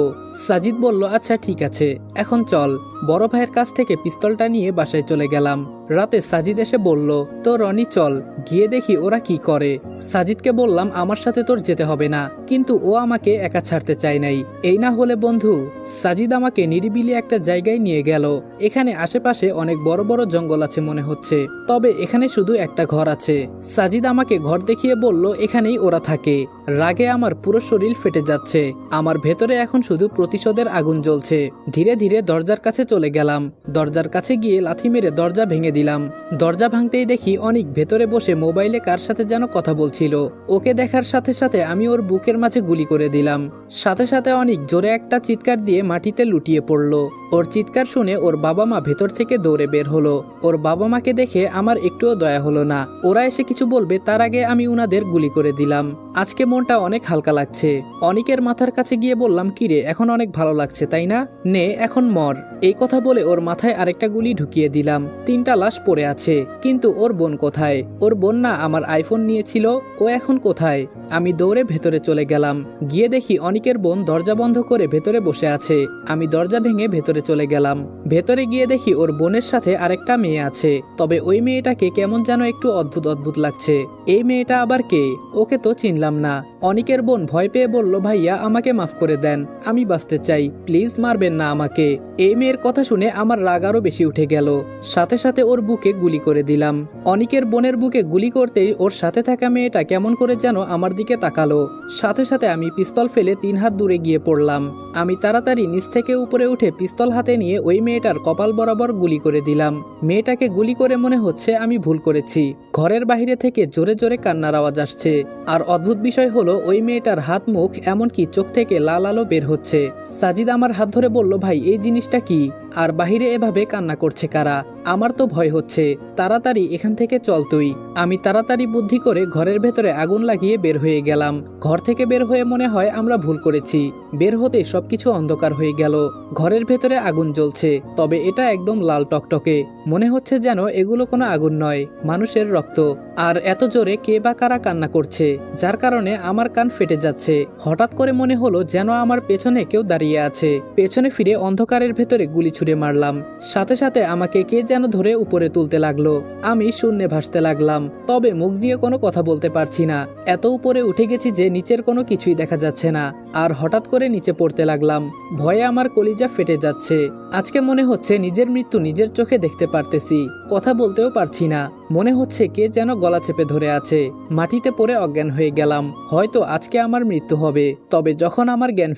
সাজিদ বলল আচ্ছা ঠিক আছে, এখন চল। বড় ভাইয়ের কাছ থেকে পিস্তলটা নিয়ে বাসায় চলে গেলাম। রাতে সাজিদ এসে বলল তো রনি চল গিয়ে দেখি ওরা কি করে। সাজিদকে বললাম আমার সাথে তোর যেতে হবে না, কিন্তু ও আমাকে একা ছাড়তে চায় নাই। এই না হলে বন্ধু। সাজিদ আমাকে নিরিবিলি একটা জায়গায় নিয়ে গেল। এখানে আশেপাশে অনেক বড় বড় জঙ্গল আছে মনে হচ্ছে, তবে এখানে শুধু একটা ঘর আছে। সাজিদ আমাকে ঘর দেখিয়ে বলল এখানেই ওরা থাকে। রাগে আমার পুরো শরীর ফেটে যাচ্ছে, আমার ভেতরে এখন শুধু প্রতিশোধের আগুন জ্বলছে। ধীরে ধীরে দরজার কাছে চলে গেলাম, দরজার কাছে গিয়ে লাথি মেরে দরজা ভেঙে দিলাম। দরজা ভাঙতেই দেখি অনেক ভেতরে বসে মোবাইলে কার সাথে যেন কথা বলছিল। ওকে দেখার সাথে সাথে আমি ওর বুকের মাঝে গুলি করে দিলাম। সাথে সাথে অনেক জোরে একটা চিৎকার দিয়ে মাটিতে লুটিয়ে পড়ল। ওর চিৎকার শুনে ওর বাবা মা ভেতর থেকে দৌড়ে বের হলো। ওর বাবা মাকে দেখে আমার একটুও দয়া হলো না, ওরা এসে কিছু বলবে তার আগে আমি উনাদের গুলি করে দিলাম। আজকে মনটা অনেক হালকা লাগছে। অনিকের মাথার কাছে গিয়ে বললাম কিরে এখন অনেক ভালো লাগছে তাই না, নে এখন মর। এই কথা বলে ওর মাথায় আরেকটা গুলি ঢুকিয়ে দিলাম। 3টা লাশ পড়ে আছে, কিন্তু ওর বোন কোথায়? ওর বোন না আমার আইফোন নিয়েছিল, ও এখন কোথায়? আমি দৌড়ে ভেতরে চলে গেলাম, গিয়ে দেখি অনিকের বোন দরজা বন্ধ করে ভেতরে বসে আছে। আমি দরজা ভেঙে ভেতরে চলে গেলাম। ভেতরে গিয়ে দেখি ওর বোনের সাথে আরেকটা মেয়ে আছে, তবে ওই মেয়েটাকে কেমন যেন একটু অদ্ভুত অদ্ভুত লাগছে। এই মেয়েটা আবার কে? ওকে তো চিনলাম না। অনিকের বোন ভয় পেয়ে বলল ভাইয়া আমাকে মাফ করে দেন, আমি বাঁচতে চাই, প্লিজ মারবেন না আমাকে। এই মেয়ের কথা শুনে আমার রাগ আরো বেশি উঠে গেল। সাথে সাথে ওর বুকে গুলি করে দিলাম। অনিকের বোনের বুকে গুলি করতেই ওর সাথে থাকা মেয়েটা কেমন করে যেন আমার দিকে তাকালো। সাথে সাথে আমি পিস্তল ফেলে 3 হাত দূরে গিয়ে পড়লাম। আমি তাড়াতাড়ি নিচ থেকে উপরে উঠে পিস্তল হাতে নিয়ে ওই মেয়েটার কপাল বরাবর গুলি করে দিলাম। মেয়েটাকে গুলি করে মনে হচ্ছে আমি ভুল করেছি। ঘরের বাইরে থেকে জোরে জোরে কান্নার আওয়াজ আসছে। আর অদ্ভুত বিষয় হলো ওই মেয়েটার হাত মুখ এমনকি চোখ থেকে লাল আলো বের হচ্ছে। সাজিদ আমার হাত ধরে বলল ভাই এই জিনিসটা কি, আর বাহিরে এভাবে কান্না করছে কারা? আমার তো ভয় হচ্ছে, তাড়াতাড়ি এখান থেকে চল তুই। আমি তাড়াতাড়ি বুদ্ধি করে ঘরের ভেতরে আগুন লাগিয়ে বের হয়ে গেলাম। ঘর থেকে বের হয়ে মনে হয় আমরা ভুল করেছি। বের হতে সবকিছু অন্ধকার হয়ে গেল। ঘরের ভেতরে আগুন জ্বলছে, তবে এটা একদম লাল টকটকে, মনে হচ্ছে যেন এগুলো কোনো আগুন নয়, মানুষের রক্ত। আর এত জোরে কে বা কারা কান্না করছে, যার কারণে আমার কান ফেটে যাচ্ছে। হঠাৎ করে মনে হলো যেন আমার পেছনে কেউ দাঁড়িয়ে আছে। পেছনে ফিরে অন্ধকারের ভেতরে গুলি ছুড়ে মারলাম। সাথে সাথে আমাকে কে যেন ধরে উপরে তুলতে লাগলো। আমি শূন্যে ভাসতে লাগলাম, তবে মুখ দিয়ে কোনো কথা বলতে পারছি না। এত উপরে উঠে গেছি যে নিচের কোনো কিছুই দেখা যাচ্ছে না। আর হঠাৎ করে নিচে পড়তে লাগলাম। ভয়ে আমার কলিজা ফেটে যাচ্ছে। আজকে মনে হচ্ছে নিজের মৃত্যু নিজের চোখে দেখতে পারতেছি, কথা বলতেও পারছি না। মনে হচ্ছে কে যেন গলা চেপে ধরে আছে। মাটিতে পড়ে অজ্ঞান হয়ে গেলাম। হয়তো আজকে আমার মৃত্যু হবে। তবে যখন আমার জ্ঞান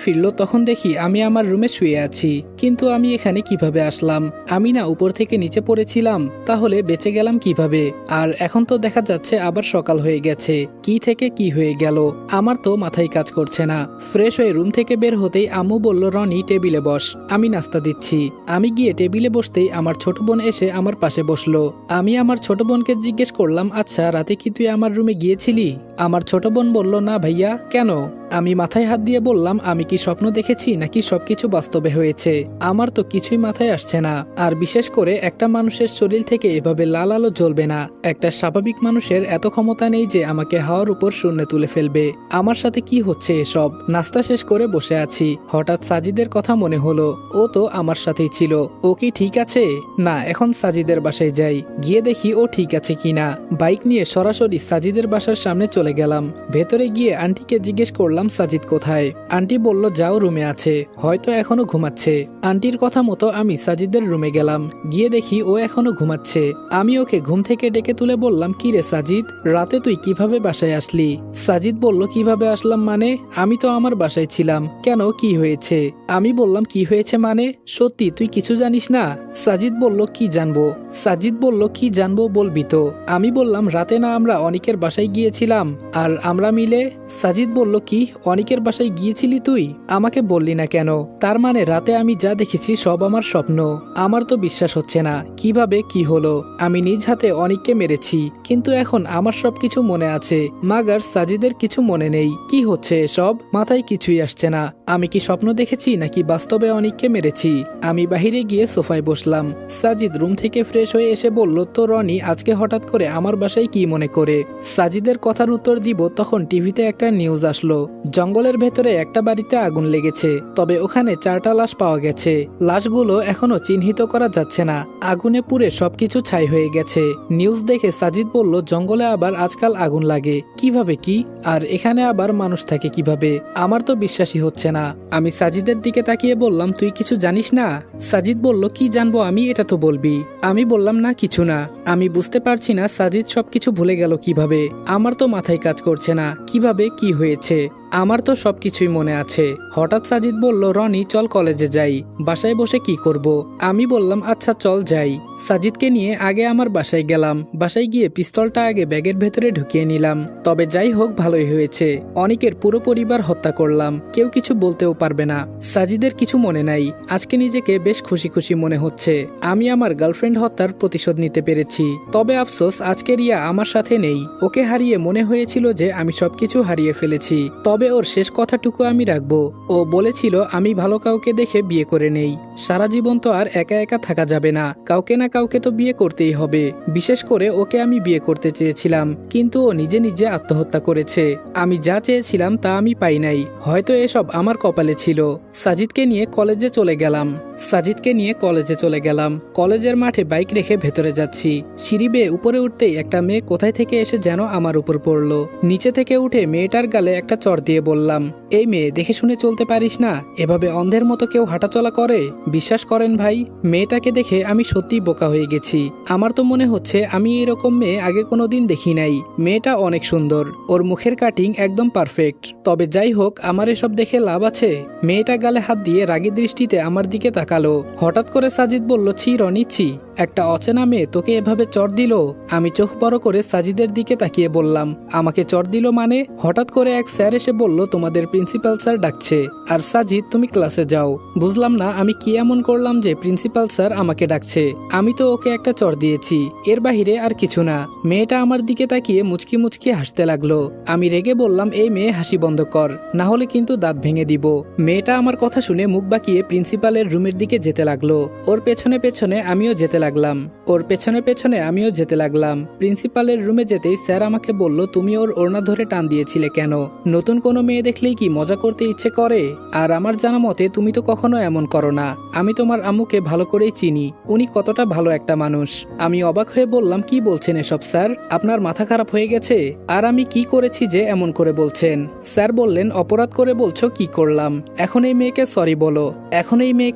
ফিরল তখন দেখি আমি আমার রুমে শুয়ে আছি। কিন্তু আমি এখানে কিভাবে আসলাম? আমি না উপর থেকে নিচে পড়েছিলাম? তাহলে বেঁচে গেলাম কিভাবে? আর এখন তো দেখা যাচ্ছে আবার সকাল হয়ে গেছে। কি থেকে কি হয়ে গেল আমার তো মাথায় কাজ করছে না। ফ্রেশ হয়ে রুম থেকে বের হতেই আম্মু বলল রনি টেবিলে বস, আমি নাস্তা দিচ্ছি। আমি গিয়ে টেবিলে বসতেই আমার ছোট বোন এসে আমার পাশে বসলো। আমি আমার ছোট বোনকে জিজ্ঞেস করলাম আচ্ছা রাতে কি তুই আমার রুমে গিয়েছিলি? আমার ছোট বোন বলল, না ভাইয়া, কেন? আমি মাথায় হাত দিয়ে বললাম, আমি কি স্বপ্ন দেখেছি নাকি সবকিছু বাস্তবে হয়েছে? আমার তো কিছুই মাথায় আসছে না। আর বিশেষ করে একটা মানুষের শরীর থেকে এভাবে লাল আলো জ্বলবে না। একটা স্বাভাবিক মানুষের এত ক্ষমতা নেই যে আমাকে হাওয়ার উপর শূন্যে তুলে ফেলবে। আমার সাথে কি হচ্ছে এসব? নাস্তা শেষ করে বসে আছি, হঠাৎ সাজিদের কথা মনে হলো। ও তো আমার সাথেই ছিল। ও কি ঠিক আছে? না, এখন সাজিদের বাসায় যাই, গিয়ে দেখি ও ঠিক আছে কিনা। বাইক নিয়ে সরাসরি সাজিদের বাসার সামনে চলে গেলাম। ভেতরে গিয়ে আন্টিকে জিজ্ঞেস করলাম সাজিদ কোথায়। আন্টি বলল, যাও, রুমে আছে, হয়তো এখনো ঘুমাচ্ছে। আন্টির কথা মতো আমি সাজিদের রুমে গেলাম। গিয়ে দেখি ও এখনো ঘুমাচ্ছে। আমি ওকে ঘুম থেকে ডেকে তুলে বললাম, কি রে সাজিদ, রাতে তুই কিভাবে বাসায় আসলি? সাজিদ বলল, কিভাবে আসলাম মানে? আমি তো আমার বাসায় ছিলাম। কেন, কি হয়েছে? আমি বললাম, কি হয়েছে মানে? সত্যি তুই কিছু জানিস না? সাজিদ বলল, কি জানবো? সাজিদ বলল, কি জানবো বলবি তো। আমি বললাম, রাতে না আমরা অনিকের বাসায় গিয়েছিলাম, আর আমরা মিলে। সাজিদ বলল, কি, অনিকের বাসায় গিয়েছিলি তুই? আমাকে বললি না কেন? তার মানে রাতে আমি যা দেখেছি সব আমার স্বপ্ন। আমার তো বিশ্বাস হচ্ছে না, কিভাবে কি হলো? আমি নিজ হাতে অনিককে মেরেছি, কিন্তু এখন আমার সবকিছু মনে আছে, মাগার সাজিদের কিছু মনে নেই। কি হচ্ছে এসব? মাথায় কিছুই আসছে না। আমি কি স্বপ্ন দেখেছি নাকি বাস্তবে অনিককে মেরেছি? আমি বাহিরে গিয়ে সোফায় বসলাম। সাজিদ রুম থেকে ফ্রেশ হয়ে এসে বলল, তো রনি আজকে হঠাৎ করে আমার বাসায় কি মনে করে? সাজিদের কথার উত্তর দিব তখন টিভিতে একটা নিউজ আসলো, জঙ্গলের ভেতরে একটা বাড়িতে আগুন লেগেছে, তবে ওখানে 4টা লাশ পাওয়া গেছে। লাশগুলো এখনো চিহ্নিত করা যাচ্ছে না, আগুনে পুড়ে সবকিছু ছাই হয়ে গেছে। নিউজ দেখে সাজিদ বলল, জঙ্গলে আবার আজকাল আগুন লাগে কিভাবে? কি, আর এখানে আবার মানুষ থাকে কিভাবে? আমার তো বিশ্বাসই হচ্ছে না। আমি সাজিদের দিকে তাকিয়ে বললাম, তুই কিছু জানিস না? সাজিদ বলল, কি জানবো আমি, এটা তো বলবি। আমি বললাম, না কিছু না। আমি বুঝতে পারছি না সাজিদ সবকিছু ভুলে গেল কিভাবে। আমার তো মাথায় কাজ করছে না, কিভাবে কি হয়েছে। আমার তো সবকিছুই মনে আছে। হঠাৎ সাজিদ বলল, রনি চল কলেজে যাই, বাসায় বসে কি করব? আমি বললাম, আচ্ছা চল যাই। সাজিদকে নিয়ে আগে আমার বাসায় গেলাম। বাসায় গিয়ে পিস্তলটা আগে ব্যাগের ভেতরে ঢুকিয়ে নিলাম। তবে যাই হোক, ভালোই হয়েছে। অনিকের পুরো পরিবার হত্যা করলাম, কেউ কিছু বলতেও পারবে না। সাজিদের কিছু মনে নাই। আজকে নিজেকে বেশ খুশি খুশি মনে হচ্ছে। আমি আমার গার্লফ্রেন্ড হত্যার প্রতিশোধ নিতে পেরেছি। তবে আফসোস, আজকে রিয়া আমার সাথে নেই। ওকে হারিয়ে মনে হয়েছিল যে আমি সবকিছু হারিয়ে ফেলেছি। তবে ওর শেষ কথাটুকু আমি রাখবো। ও বলেছিল, আমি ভালো কাউকে দেখে বিয়ে করে নেই। সারা জীবন তো আর একা একা থাকা যাবে না, কাউকে না কাউকে তো বিয়ে করতেই হবে। বিশেষ করে ওকে আমি বিয়ে করতে চেয়েছিলাম, কিন্তু ও নিজে নিজে আত্মহত্যা করেছে। আমি যা চেয়েছিলাম তা আমি পাই নাই, হয়তো এসব আমার কপালে ছিল। সাজিদকে নিয়ে কলেজে চলে গেলাম। কলেজের মাঠে বাইক রেখে ভেতরে যাচ্ছি। সিঁড়ি বেয়ে উপরে উঠতেই একটা মেয়ে কোথায় থেকে এসে যেন আমার উপর পড়লো। নিচে থেকে উঠে মেয়েটার গালে একটা চড় দিয়ে বললাম, এই মেয়ে, দেখে শুনে চলতে পারিস না? এভাবে অন্ধের মতো কেউ হাঁটাচলা করে? বিশ্বাস করেন ভাই, মেয়েটাকে দেখে আমি সত্যিই বোকা হয়ে গেছি। আমার তো মনে হচ্ছে আমি এরকম মেয়ে আগে কোনোদিন দেখি নাই। মেয়েটা অনেক সুন্দর, ওর মুখের কাটিং একদম পারফেক্ট। তবে যাই হোক, আমার এসব দেখে লাভ আছে? মেয়েটা গালে হাত দিয়ে রাগী দৃষ্টিতে আমার দিকে তাকালো। হঠাৎ করে সাজিদ বলল, ছি রনি, ছি, একটা অচেনা মেয়ে তোকে এভাবে চড় দিল? আমি চোখ বড় করে সাজিদের দিকে তাকিয়ে বললাম, আমাকে চড় দিল মানে? হঠাৎ করে এক স্যার এসে বলল, তোমাদের প্রিন্সিপাল স্যার ডাকছে। আর সাজিদ, তুমি ক্লাসে যাও। বুঝলাম না আমি কি এমন করলাম যে প্রিন্সিপাল স্যার আমাকে ডাকছে। আমি তো ওকে একটা চড় দিয়েছি, এর বাহিরে আর কিছু না। মেয়েটা আমার দিকে তাকিয়ে মুচকি মুচকি হাসতে লাগলো। আমি রেগে বললাম, এই মেয়ে, হাসি বন্ধ কর, না হলে কিন্তু দাঁত ভেঙে দিব। মেয়েটা আমার কথা শুনে মুখ বাঁকিয়ে প্রিন্সিপালের রুমের দিকে যেতে লাগলো। ওর পেছনে পেছনে আমিও যেতে লাগলাম। প্রিন্সিপালের রুমে যেতেই স্যার আমাকে বলল, তুমি ওর ওড়না ধরে টান দিয়েছিলে কেন? নতুন কোনো মেয়ে দেখলেই কি মজা করতে ইচ্ছে করে? আর আমার জানা মতে তুমি তো কখনো এমন করো না। আমি তোমার আম্মুকে ভালো করেই চিনি, উনি কতটা ভালো একটা মানুষ। আমি অবাক হয়ে বললাম, কি বলছেন এসব স্যার? আপনার মাথা খারাপ হয়ে গেছে? আর আমি কি করেছি যে এমন করে বলছেন? স্যার বললেন, অপরাধ করে বলছো, কি করলাম? এখন এই মেয়েকে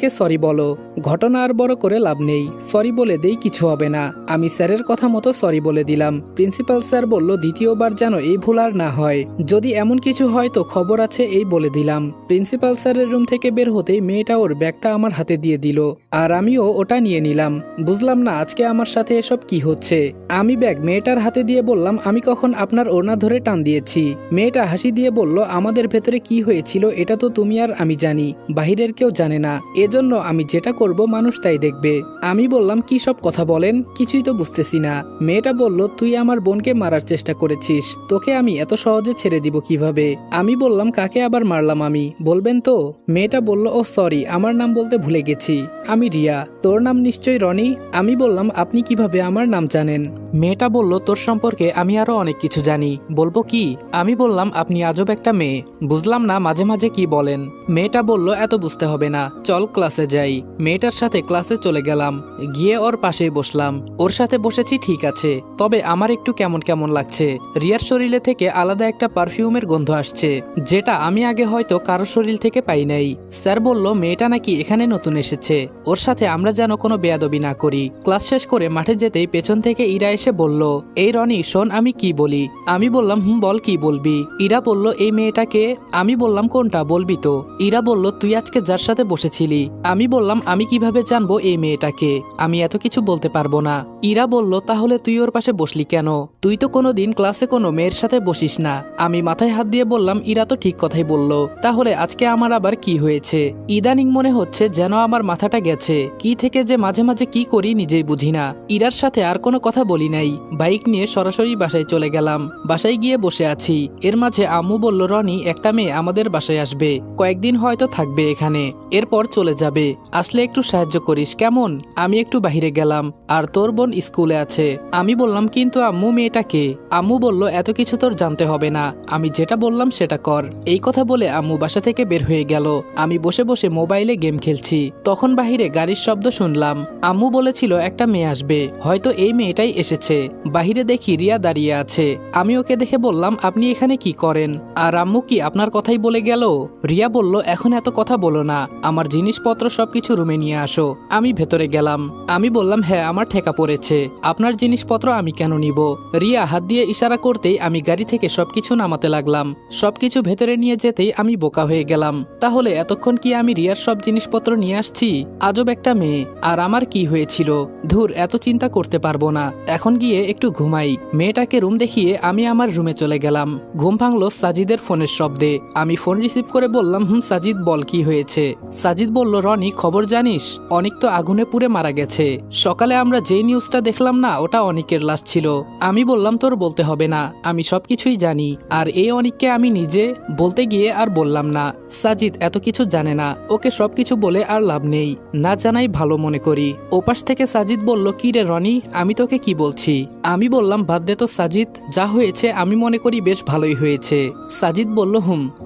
সরি বলো। ঘটনা আর বড় করে লাভ নেই, সরি বলে দেই, কিছু হবে না। আমি স্যারের কথা মতো সরি বলে দিলাম। প্রিন্সিপাল স্যার বলল, দ্বিতীয়বার যেন এই ভুল আর না হয়, যদি এমন কিছু হয় তো খবর আছে, এই বলে দিলাম। প্রিন্সিপাল স্যারের রুম থেকে বের হতেই মেয়েটা ওর ব্যাগটা আমার হাতে দিয়ে দিল, আর আমিও ওটা নিয়ে নিলাম। বুঝলাম না আজকে আমার সাথে এসব কি হচ্ছে। আমি ব্যাগ মেয়েটার হাতে দিয়ে বললাম, আমি কখন আপনার ওড়না ধরে টান দিয়েছি? মেয়েটা হাসি দিয়ে বলল, আমাদের ভেতরে কি হয়েছিল এটা তো তুমি আর আমি জানি, বাহিরের কেউ জানে না। এজন্য আমি যেটা করব মানুষ তাই দেখবে। আমি বললাম, কি সব কথা বলেন, কিছুই তো বুঝতেছি না। মেয়েটা বলল, তুই আমার বোনকে মারার চেষ্টা করেছিস, তোকে আমি এত সহজে ছেড়ে দিব কিভাবে? আমি বললাম, কাকে আবার মারলাম আমি, বলবেন তো? মেয়েটা বলল, ও সরি, আমার নাম বলতে ভুলে গেছি, আমি রিয়া। তোর নাম নিশ্চয়ই রনি? আমি বললাম, আপনি কিভাবে আমার নাম জানেন? মেয়েটা বলল, তোর সম্পর্কে আমি আরো অনেক কিছু জানি, বলবো কি? আমি বললাম, আপনি আজব একটা মেয়ে, বুঝলাম না মাঝে মাঝে কি বলেন। মেয়েটা বলল, এত বুঝতে হবে না, চল ক্লাসে যাই। মেয়েটার সাথে ক্লাসে চলে গেলাম, গিয়ে ওর পাশেই বসলাম। ওর সাথে বসেছি ঠিক আছে, তবে আমার একটু কেমন কেমন লাগছে। রিয়ার শরীরে থেকে আলাদা একটা পারফিউমের গন্ধ আসছে, যেটা আমি আগে হয়তো কারো শরীর থেকে পাই নাই। স্যার বলল, মেয়েটা নাকি এখানে নতুন এসেছে, ওর সাথে আমরা যেন কোনো বেয়াদবি না করি। ক্লাস শেষ করে মাঠে যেতেই পেছন থেকে ইরা এসে বলল, এই রনি শোন, আমি কি বলি। আমি বললাম, বল, কি বলবি? ইরা বলল, এই মেয়েটাকে। আমি বললাম, কোনটা, বলবি তো? ইরা বলল, তুই আজকে যার সাথে বসেছিলি। আমি বললাম, আমি কিভাবে জানবো এই মেয়েটাকে? আমি এত কিছু বলতে পারবো না। ইরা বলল, তাহলে তুই ওর পাশে বসলি কেন? তুই তো কোনোদিন ক্লাসে কোনো মেয়ের সাথে বসিস না। আমি মাথায় হাত দিয়ে বললাম, ইরা তো ঠিক কথাই বলল, তাহলে আজকে আমার আবার কি হয়েছে? ইদানিং মনে হচ্ছে যেন আমার মাথাটা গেছে, কি থেকে যে মাঝে মাঝে কি করি নিজেই বুঝি না। ইরার সাথে আর কোনো কথা বলি নাই, বাইক নিয়ে সরাসরি বাসায় চলে গেলাম। বাসায় গিয়ে বসে আছি, এর মাঝে আম্মু বলল, রনি, একটা মেয়ে আমাদের বাসায় আসবে, কয়েকদিন হয়তো থাকবে এখানে, এরপর চলে যাবে, আসলে একটু সাহায্য করিস কেমন? আমি একটু বাহিরে গেলাম, আর তোর বোন স্কুলে আছে। আমি বললাম, কিন্তু আম্মু, মেয়েটাকে? আম্মু বলল, এত কিছু তোর জানতে হবে না, আমি যেটা বললাম সেটা কর। এই কথা বলে আম্মু বাসা থেকে বের হয়ে গেল। আমি বসে বসে মোবাইলে গেম খেলছি, তখন বাহিরে গাড়ির শব্দ শুনলাম। আম্মু বলেছিল একটা মেয়ে আসবে, হয়তো এই মেয়েটাই এসেছে। বাহিরে দেখি রিয়া দাঁড়িয়ে আছে। আমি ওকে দেখে বললাম, আপনি এখানে কি করেন? আর আম্মু কি আপনার কথাই বলে গেল? রিয়া বলল, এখন এত কথা বলো না, আমার জিনিসপত্র সবকিছু রুমে নিয়ে আসো। আমি ভেতরে গেলাম। আমি বললাম, হ্যাঁ, আমার ঠেকা পড়েছে, আপনার জিনিসপত্র আমি কেন নিব? রিয়া হাত দিয়ে ইশারা করতেই আমি গাড়ি থেকে সবকিছু নামাতে লাগলাম। সবকিছু ভেতরে নিয়ে যেতেই আমি বোকা হয়ে গেলাম। তাহলে এতক্ষণ কি আমি রিয়ার সব জিনিসপত্র নিয়ে আসছি? আজব একটা মেয়ে। আর আমার কি হয়েছিল? ধুর, এত চিন্তা করতে পারবো না, এখন গিয়ে একটু ঘুমাই। মেয়েটাকে রুম দেখিয়ে আমি আমার রুমে চলে গেলাম। ঘুম ভাঙলো সাজিদের ফোনের শব্দে। আমি ফোন রিসিভ করে বললাম, সাজিদ, বল, কি হয়েছে? সাজিদ বলল, রনি, খবর জানিস? অনিক তো আগুনে পুড়ে মারা গেছে। সকালে আমরা যেই নিউজটা দেখলাম না, ওটা অনিকের লাশ ছিল। আমি বললাম, তোর বলতে হবে না, আমি সবকিছুই জানি। আর এই অনিককে আমি নিজে বলতে গিয়ে আর বললাম না। সাজিদ এত কিছু জানে না, ওকে সবকিছু বলে আর লাভ নেই, না জানাই ভালো মনে করি। ওপাশ থেকে সাজিদ বলল, কি রে রনি, আমি তোকে কি বলছি? আমি বললাম, বাদ দে তো সাজিদ, যা হয়েছে আমি মনে করি বেশ ভালোই হয়েছে। সাজিদ বলল,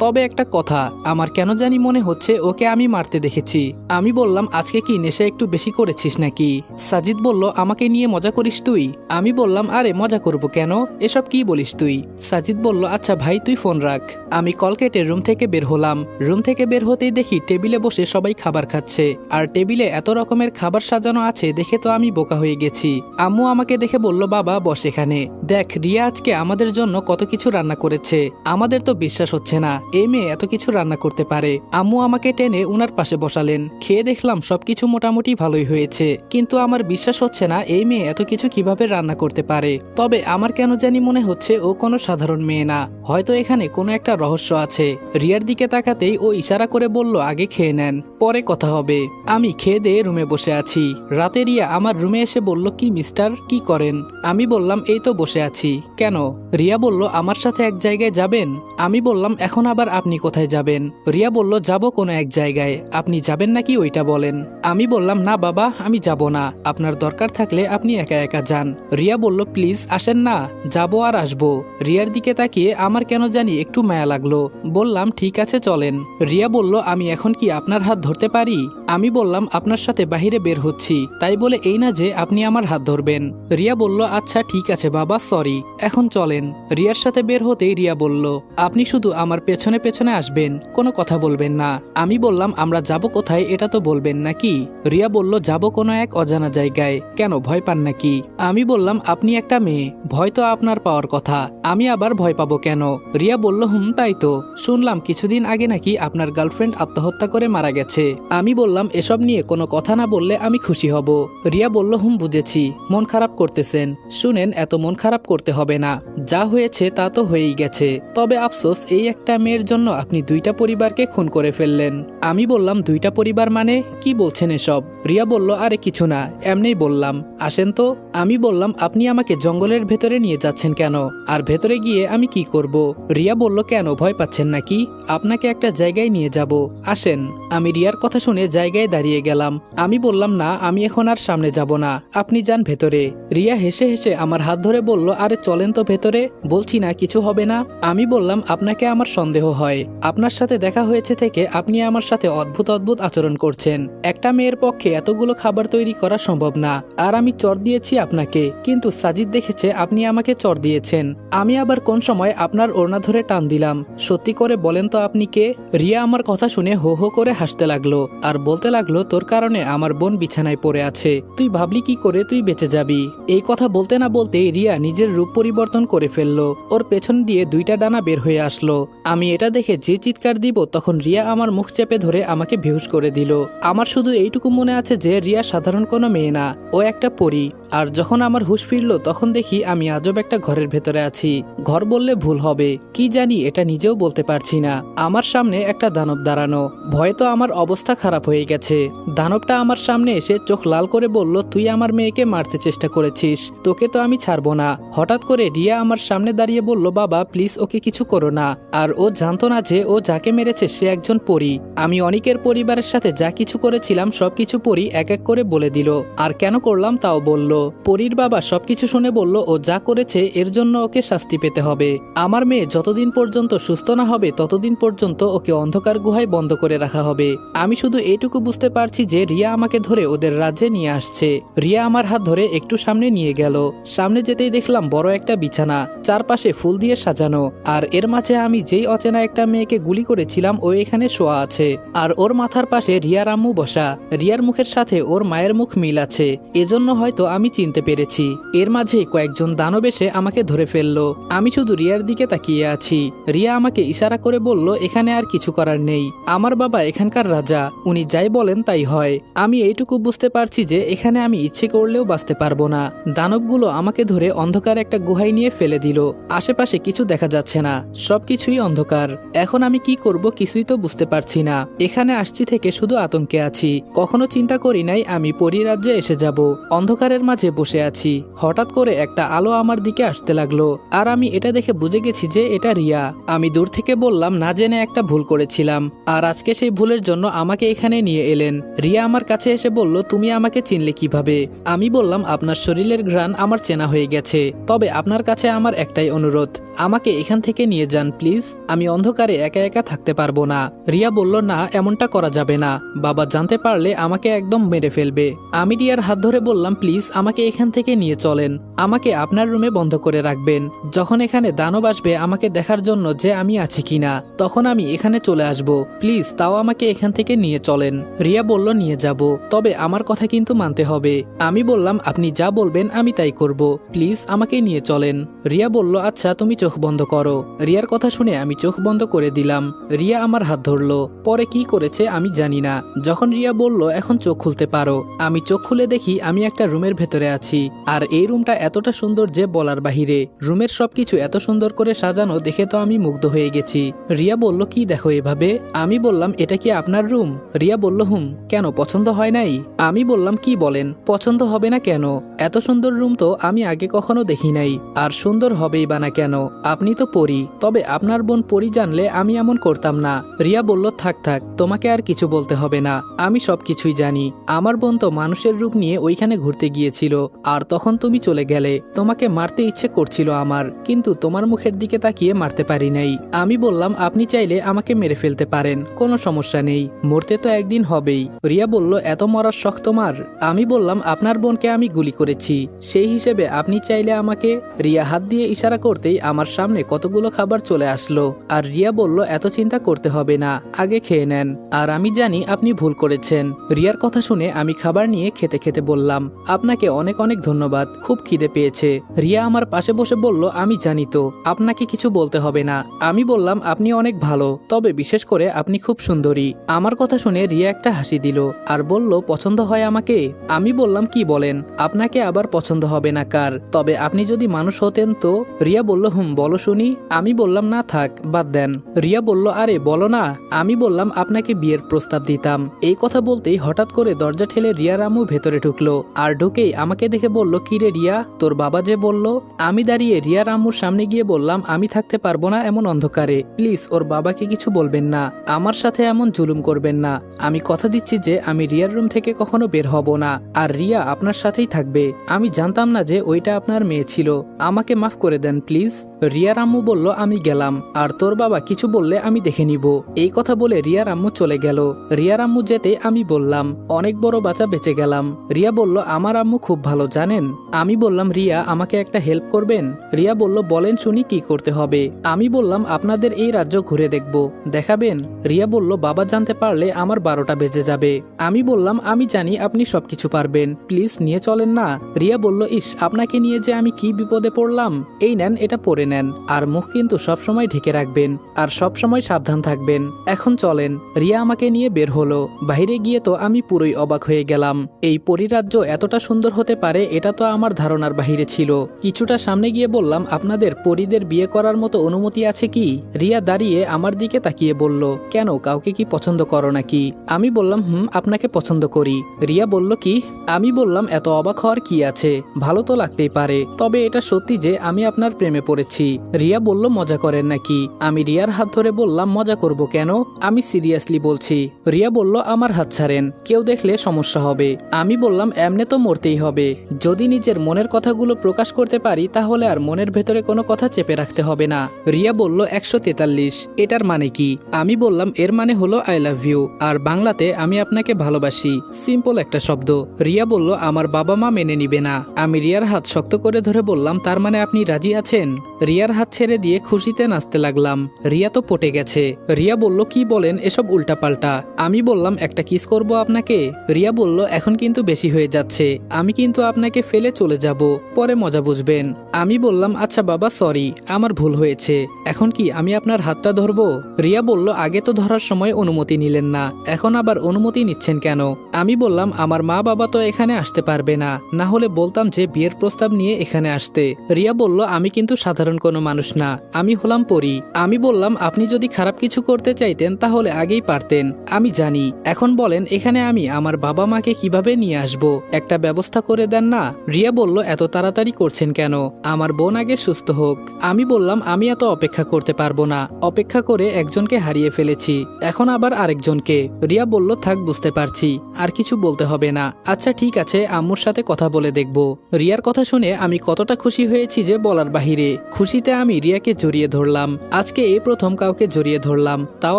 তবে একটা কথা, আমার কেন জানি মনে হচ্ছে ওকে আমি মারতে দেখেছি। আমি বললাম, আজকে কি নেশা একটু বেশি করেছিস নাকি? সাজিদ বলল, আমাকে নিয়ে মজা করিস তুই? আমি বললাম, আরে মজা করবো কেন, এসব কি বলিস তুই? সাজিদ বলল, আচ্ছা ভাই, তুই ফোন রাখ। আমি কল কেটে রুম থেকে বের হলাম। রুম থেকে বের হতেই দেখি টেবিলে বসে সবাই খাবার খাচ্ছে, আর টেবিলে এত রকমের খাবার সাজানো আছে দেখে তো আমি বোকা হয়ে গেছি। আম্মু আমাকে দেখে বলল, বাবা বস এখানে, দেখ রিয়া আজকে আমাদের জন্য কত কিছু রান্না করেছে, আমাদের তো বিশ্বাস হচ্ছে না এই মেয়ে এত কিছু রান্না করতে পারে। আম্মু আমাকে টেনে উনার পাশে বসালেন। খেয়ে দেখলাম সবকিছু মোটামুটি ভালোই হয়েছে, কিন্তু আমার বিশ্বাস হচ্ছে না এই মেয়ে এত কিছু কিভাবে রান্না করতে পারে। তবে আমার কেন জানি মনে হচ্ছে ও কোনো সাধারণ মেয়ে না, হয়তো এখানে কোনো একটা রহস্য আছে। রিয়ার দিকে তাকাতেই ও ইশারা করে বলল, আগে খেয়ে নেন, পরে কথা হবে। আমি খেয়ে দিয়ে রুমে বসে আছি। রাতে রিয়া আমার রুমে এসে বলল, কি মিস্টার, কি করেন? আমি বললাম, এই তো বসে আছি। কেন? রিয়া বলল, আমার সাথে এক জায়গায় যাবেন? আমি বললাম, এখন আবার আপনি কোথায় যাবেন? রিয়া বলল, যাব কোনো এক জায়গায়, আপনি যাবেন নাকি ওইটা বলেন। আমি বললাম, না বাবা, আমি যাব না, আপনার দরকার থাকলে আপনি একা একা যান। রিয়া বলল, প্লিজ আসেন না, যাবো আর আসবো। রিয়ার দিকে তাকিয়ে আমার কেন জানি একটু মায়া লাগলো। বললাম, ঠিক আছে চলেন। রিয়া বলল, আমি এখন কি আপনার হাত ধরতে পারি? আমি বললাম, আপনার সাথে বাহিরে বের হচ্ছি, তাই বলে এই না যে আপনি আমার হাত ধরবেন। রিয়া বলল, আচ্ছা ঠিক আছে বাবা, সরি, এখন চলেন। রিয়ার সাথে বের হতেই রিয়া বলল, আপনি শুধু আমার পেছনে পেছনে আসবেন, কোনো কথা বলবেন না। আমি বললাম, আমরা যাব কোথায় এটা তো বলবেন নাকি? রিয়া বলল, যাব কোনো এক অজানা জায়গায়। কেন, ভয় পান নাকি? আমি বললাম, আপনি একটা মেয়ে, ভয় তো আপনার পাওয়ার কথা, আমি আবার ভয় পাবো কেন? রিয়া বলল, তাই তো, শুনলাম কিছুদিন আগে নাকি আপনার গার্লফ্রেন্ড আত্মহত্যা করে মারা গেছে। আমি বললাম, এসব নিয়ে কোনো কথা না বললে আমি খুশি হব। রিয়া বলল, বুঝেছি, মন খারাপ করতেছেন, শুনেন এত মন খারাপ করতে হবে না, যা হয়েছে তা তো হয়েই গেছে, তবে আফসোস এই একটা মেয়ের জন্য আপনি দুইটা পরিবারকে খুন করে ফেললেন। আমি বললাম 2টা পরিবার মানে কি বলছেন এসব? রিয়া বলল, আরে কিছু না, এমনিই বললাম, আসেন তো। আমি বললাম, আপনি আমাকে জঙ্গলের ভেতরে নিয়ে যাচ্ছেন কেন? আর ভেতরে গিয়ে আমি কি করব? রিয়া বলল, কেন ভয় পাচ্ছেন নাকি? আপনাকে একটা জায়গায় নিয়ে যাব, আসেন। আমি রিয়ার কথা শুনে জায়গায় দাঁড়িয়ে গেলাম। আমি বললাম, না, আমি এখন আর সামনে যাব না, আপনি যান ভেতরে। রিয়া হেসে হেসে আমার হাত ধরে বলল, আরে চলেন তো ভেতরে, বলছি না কিছু হবে না। আমি বললাম, আপনাকে আমার সন্দেহ হয়, আপনার সাথে দেখা হয়েছে থেকে আপনি আমার সাথে অদ্ভুত অদ্ভুত আচরণ করছেন। একটা মেয়ের পক্ষে এতগুলো খাবার তৈরি করা সম্ভব না। আর আমি চর দিয়েছি আপনাকে, কিন্তু সাজিদ দেখেছে আপনি আমাকে চর দিয়েছেন। আমি আবার কোন সময় আপনার ওড়না ধরে টান দিলাম? সত্যি করে বলেন তো আপনি কে? রিয়া আমার কথা শুনে হো হো করে হাসতে লাগলো আর বলতে লাগলো, তোর কারণে আমার বোন বিছানায় পড়ে আছে, তুই ভাবলি কি করে তুই বেঁচে যাবি? এই কথা বলতে না বলতেই রিয়া নিজের রূপ পরিবর্তন করে ফেললো। ওর পেছন দিয়ে 2টা ডানা বের হয়ে আসলো। আমি এটা দেখে যে চিৎকার দিব, তখন রিয়া আমার মুখ চেপে ধরে আমাকে বেহুশ করে দিল। আমার শুধু এইটুকু মনে আছে যে রিয়া সাধারণ কোনো মেয়ে না, ও একটা পরী। আর যখন আমার হুঁশ ফিরলো তখন দেখি আমি আজব একটা ঘরের ভেতরে আছি। ঘর বললে ভুল হবে, কি জানি এটা নিজেও বলতে পারছি না। আমার সামনে একটা দানব দাঁড়ানো। ভয়ে তো আমার অবস্থা খারাপ হয়ে গেছে। দানবটা আমার সামনে এসে চোখ লাল করে বলল, তুই আমার মেয়েকে মারতে চেষ্টা করেছিস, তোকে তো আমি ছাড়বো না। হঠাৎ করে রিয়া আমার সামনে দাঁড়িয়ে বলল, বাবা প্লিজ ওকে কিছু করো না। আর ও জানতো না যে ও যাকে মেরেছে সে একজন পরী। আমি অনেকের পরিবারের সাথে যা কিছু করেছিলাম সবকিছু পরী এক এক করে বলে দিল, আর কেন করলাম তাও বলল। পরীর বাবা সবকিছু শুনে বলল, ও যা করেছে এর জন্য ওকে শাস্তি পেতে হবে। আমার মেয়ে যতদিন পর্যন্ত সুস্থ না হবে ততদিন পর্যন্ত ওকে অন্ধকার গুহায় বন্ধ করে রাখা হবে। আমি শুধু এইটুকু বুঝতে পারছি যে রিয়া আমাকে ধরে ওদের রাজ্যে নিয়ে আসছে। রিয়া আমার হাত ধরে একটু সামনে নিয়ে গেল। সামনে যেতেই দেখলাম বড় একটা বিছানা, চারপাশে ফুল দিয়ে সাজানো। আর এর মাঝে আমি যেই অচেনা একটা মেয়েকে গুলি করেছিলাম ও এখানে শোয়া আছে। আর ওর মাথার পাশে রিয়ার আম্মু বসা। রিয়ার মুখের সাথে ওর মায়ের মুখ মিল আছে, এজন্য হয়তো আমি চিনতে পেরেছি। এর মাঝে কয়েকজন দানব এসে আমাকে ধরে ফেললো। আমি শুধু রিয়ার দিকে তাকিয়ে আছি। রিয়া আমাকে ইশারা করে বলল, এখানে আর কিছু করার নেই, আমার বাবা এখানকার রাজা, উনি যাই বলেন তাই হয়। আমি এইটুকু বুঝতে পারছি যে এখানে আমি ইচ্ছে করলেও বাঁচতে পারবো না। দানবগুলো আমাকে ধরে অন্ধকার একটা গুহায় নিয়ে ফেলে দিল। আশেপাশে কিছু দেখা যাচ্ছে না, সবকিছুই অন্ধকার। এখন আমি কি করব কিছুই তো বুঝতে পারছি না। এখানে আসছি থেকে শুধু আতঙ্কে আছি। কখনো চিন্তা করি নাই আমি পরিরাজ্যে এসে যাব। অন্ধকারের মাঝে বসে আছি। হঠাৎ করে একটা আলো আমার দিকে আসতে লাগলো, আর আমি এটা দেখে বুঝে গেছি যে এটা রিয়া। আমি দূর থেকে বললাম, না জেনে একটা ভুল করেছিলাম, আর আজকে সেই ভুলের জন্য আমাকে এখানে নিয়ে এলেন। রিয়া আমার কাছে এসে বলল, তুমি আমাকে চিনলে কিভাবে? আমি বললাম, আপনার শরীরের ঘ্রাণ আমার চেনা হয়ে গেছে, তবে আপনার কাছে আমার একটাই অনুরোধ, আমাকে এখান থেকে নিয়ে যান প্লিজ, আমি অন্ধকারে একা একা থাকতে পারবো না। রিয়া বলল, না এমনটা করা যাবে না, বাবা জানতে পারলে আমাকে একদম মেরে ফেলবে। আমি রিয়ার হাত ধরে বললাম, প্লিজ আমাকে এখান থেকে নিয়ে চলেন, আমাকে আপনার রুমে বন্ধ করে রাখবেন। যখন এখানে দানব আসবে আমাকে দেখার জন্য যে আমি আছি কিনা, তখন আমি এখানে চলে আসব, প্লিজ তাও আমাকে এখান থেকে নিয়ে চলেন। রিয়া বলল, নিয়ে যাব, তবে আমার কথা কিন্তু মানতে হবে। আমি বললাম, আপনি যা বলবেন আমি তাই করব, প্লিজ আমাকে নিয়ে চলেন। রিয়া বলল, আচ্ছা তুমি চোখ বন্ধ করো। রিয়ার কথা শুনে আমি চোখ বন্ধ করে দিলাম। রিয়া আমার হাত ধরলো, পরে কি করেছে আমি জানি না। যখন রিয়া বলল এখন চোখ খুলতে পারো, আমি চোখ খুলে দেখি আমি একটা রুমের ভেতরে আছি। আর এই রুমটা এতটা সুন্দর যে বলার বাহিরে। রুমের সবকিছু এত সুন্দর করে সাজানো দেখে তো আমি মুগ্ধ হয়ে গেছি। রিয়া বলল, কি দেখো এভাবে? আমি বললাম, এটা কি আপনার রুম? রিয়া বলল, হুম। কেন, পছন্দ হয় নাই? আমি বললাম, কি বলেন, পছন্দ হবে না কেন? এত সুন্দর রুম তো আমি আগে কখনো দেখি নাই, আর সুন্দর হবেই বা না কেন, আপনি তো পরী। তবে আপনার বোন পরী জানলে আমি এমন করতাম না। রিয়া বলল, থাক থাক, তোমাকে আর কিছু বলতে হবে না, আমি সবকিছুই জানি। আমার বোন তো মানুষের রূপ নিয়ে ওইখানে ঘুরতে গিয়েছিল, আর তখন তুমি চলে গেলে। তোমাকে মারতে ইচ্ছে করছিল আমার, কিন্তু তোমার মুখের দিকে তাকিয়ে মারতে পারি নাই। আমি বললাম, আপনি চাইলে আমাকে মেরে ফেলতে পারেন, কোনো সমস্যা নেই, মরতে তো একদিন হবেই। রিয়া বলল, এত মরার শখ তোমার? আমি বললাম, আপনার বোনকে আমি গুলি করেছি, সেই হিসেবে আপনি চাইলে আমাকে। রিয়া হাত দিয়ে ইশারা করতেই আমার সামনে কতগুলো খাবার চলে আসলো, আর রিয়া বলল, এত চিন্তা করতে হবে না, আগে খেয়ে নেন, আর আমি জানি আপনি ভুল করেছেন। রিয়ার কথা শুনে আমি খাবার নিয়ে খেতে খেতে বললাম, আপনাকে অনেক অনেক ধন্যবাদ, খুব খিদে পেয়েছে। রিয়া আমার পাশে বসে বলল, আমি জানি তো, আপনাকে কিছু বলতে হবে না। আমি বললাম, আপনি অনেক ভালো, তবে বিশেষ করে আপনি খুব সুন্দরী। আমার কথা শুনে রিয়া একটা হাসি দিল আর বলল, পছন্দ হয় আমাকে? আমি বললাম, কি বলেন, আপনাকে আবার পছন্দ হবে না কার? তবে আপনি যদি মানুষ হতেন তো? রিয়া বলল, বলো শুনি। আমি বললাম, না থাক, বাদ দেন। রিয়া বলল, আরে বলো না। আমি বললাম, আপনাকে বিয়ের প্রস্তাব দিতাম। এই কথা বলতেই হঠাৎ করে দরজা ঠেলে রিয়ার আম্মু ভেতরে ঢুকলো আর ঢুকেই আমাকে দেখে বলল, কি রে রিয়া, তোর বাবা যে বলল? আমি দাঁড়িয়ে রিয়ার আম্মুর সামনে গিয়ে বললাম, আমি থাকতে পারবো না এমন অন্ধকারে, প্লিজ ওর বাবাকে কিছু বলবেন না, আমার সাথে এমন জুলুম করবেন না। আমি কথা দিচ্ছি যে আমি রিয়ার রুম থেকে কখনো বের হব না, আর রিয়া আপনার সাথেই থাকবে। আমি জানতাম না যে ওইটা আপনার মেয়ে ছিল, আমাকে মাফ করে দেন প্লিজ। রিয়ার আম্মু বলল, আমি গেলাম, আর তোর বাবা কিছু বললে আমি দেখে নিব। এই কথা বলে রিয়ার আম্মু চলে গেল। রিয়ার আম্মু যেতে আমি বললাম, অনেক বড় বাঁচা বেঁচে গেলাম। রিয়া বলল, আমার আম্মু খুব ভালো জানেন। আমি বললাম, রিয়া আমাকে একটা হেল্প করবেন? রিয়া বলল, বলেন শুনি, কি করতে হবে? আমি বললাম, আপনাদের এই রাজ্য ঘুরে দেখব, দেখাবেন? রিয়া বলল, বাবা জানতে পারলে আমার 12টা বেজে যাবে। আমি বললাম, আমি জানি আপনি সবকিছু পারবেন, প্লিজ নিয়ে চলেন না। রিয়া বলল, ইস, আপনাকে নিয়ে যে আমি কি বিপদে পড়লাম। এই নেন, এটা পরে নেন, আর মুখ কিন্তু সবসময় ঢেকে রাখবেন, আর সবসময় সাবধান থাকবেন। এখন চলেন। রিয়া আমাকে নিয়ে বের হলো। বাইরে গিয়ে তো আমি পুরোই অবাক হয়ে গেলাম। এই পরিরাজ্য এতটা সুন্দর হতে পারে এটা তো আমার ধারণার বাহিরে ছিল। কিছুটা সামনে গিয়ে বললাম, আপনাদের পরীদের বিয়ে করার মতো অনুমতি আছে কি? রিয়া দাঁড়িয়ে আমার দিকে তাকিয়ে বলল, কেন, কাউকে কি পছন্দ করো নাকি? আমি বললাম, আপনাকে পছন্দ করি। রিয়া বলল, কি? আমি বললাম, এত অবাক হওয়ার কি আছে, ভালো তো লাগতেই পারে, তবে এটা সত্যি যে আমি আপনার প্রেমে পড়েছি। রিয়া বলল, মজা করেন নাকি? আমি রিয়ার হাত ধরে বললাম, মজা করব কেন, আমি সিরিয়াসলি বলছি। রিয়া বলল, আমার হাত ছাড়েন, কেউ দেখলে সমস্যা হবে। আমি বললাম, এমনে তো মরতেই হবে, যদি নিজের মনের কথাগুলো প্রকাশ করতে পারি তাহলে আর মনের ভেতরে কোনো কথা চেপে রাখতে হবে না। রিয়া বলল, 143, এটার মানে কি? আমি বললাম, এর মানে হলো আই লাভ ইউ, আর বাংলাতে আমি আপনাকে ভালোবাসি, সিম্পল একটা শব্দ। রিয়া বলল, আমার বাবা মা মেনে নিবে না। আমি রিয়ার হাত শক্ত করে ধরে বললাম, তার মানে আপনি রাজি আছেন? রিয়ার হাত ছেড়ে দিয়ে খুশিতে নাচতে লাগলাম। রিয়া তো পটে গেছে। রিয়া বলল, কি বলেন এসব উল্টাপাল্টা? আমি বললাম, একটা কিস করব আপনাকে। রিয়া বলল, এখন কিন্তু বেশি হয়ে যাচ্ছে, আমি কিন্তু আপনাকে ফেলে চলে যাব, পরে মজা বুঝবেন। আমি বললাম, আচ্ছা বাবা, সরি, আমার ভুল হয়েছে, এখন কি আমি আপনার হাতটা ধরবো? রিয়া বলল, আগে তো ধরার সময় অনুমতি নিলেন না, এখন আবার অনুমতি নিচ্ছেন কেন? আমি বললাম, আমার মা বাবা তো এখানে আসতে পারবে না, না হলে বলতাম যে বিয়ের প্রস্তাব নিয়ে এখানে আসতে। রিয়া বলল, আমি কিন্তু সাধারণ কোনো মানুষ না, আমি হলাম পরী। আমি বললাম, আপনি যদি খারাপ কিছু করতে চাইতেন তাহলে আগেই পারতেন, আমি জানি। এখন বলেন, এখানে আমি আমার বাবা মাকে কিভাবে নিয়ে আসব? একটা ব্যবস্থা করে দেন না। রিয়া বলল, এত তাড়াতাড়ি করছেন কেন, আমার বোন আগে সুস্থ হোক। আমি বললাম, আমি এত অপেক্ষা করতে পারবো না, অপেক্ষা করে একজনকে হারিয়ে ফেলেছি, এখন আবার আরেকজনকে। রিয়া বলল, থাক, বুঝতে পারছি, আর কিছু বলতে হবে না। আচ্ছা ঠিক আছে, আম্মুর সাথে কথা বলে দেখব। রিয়ার কথা শুনে আমি কতটা খুশি হয়েছি যে বলার বাহিরে। খুশিতে আমি রিয়াকে জড়িয়ে ধরলাম। আজকে এই প্রথম কাউকে জড়িয়ে ধরলাম, তাও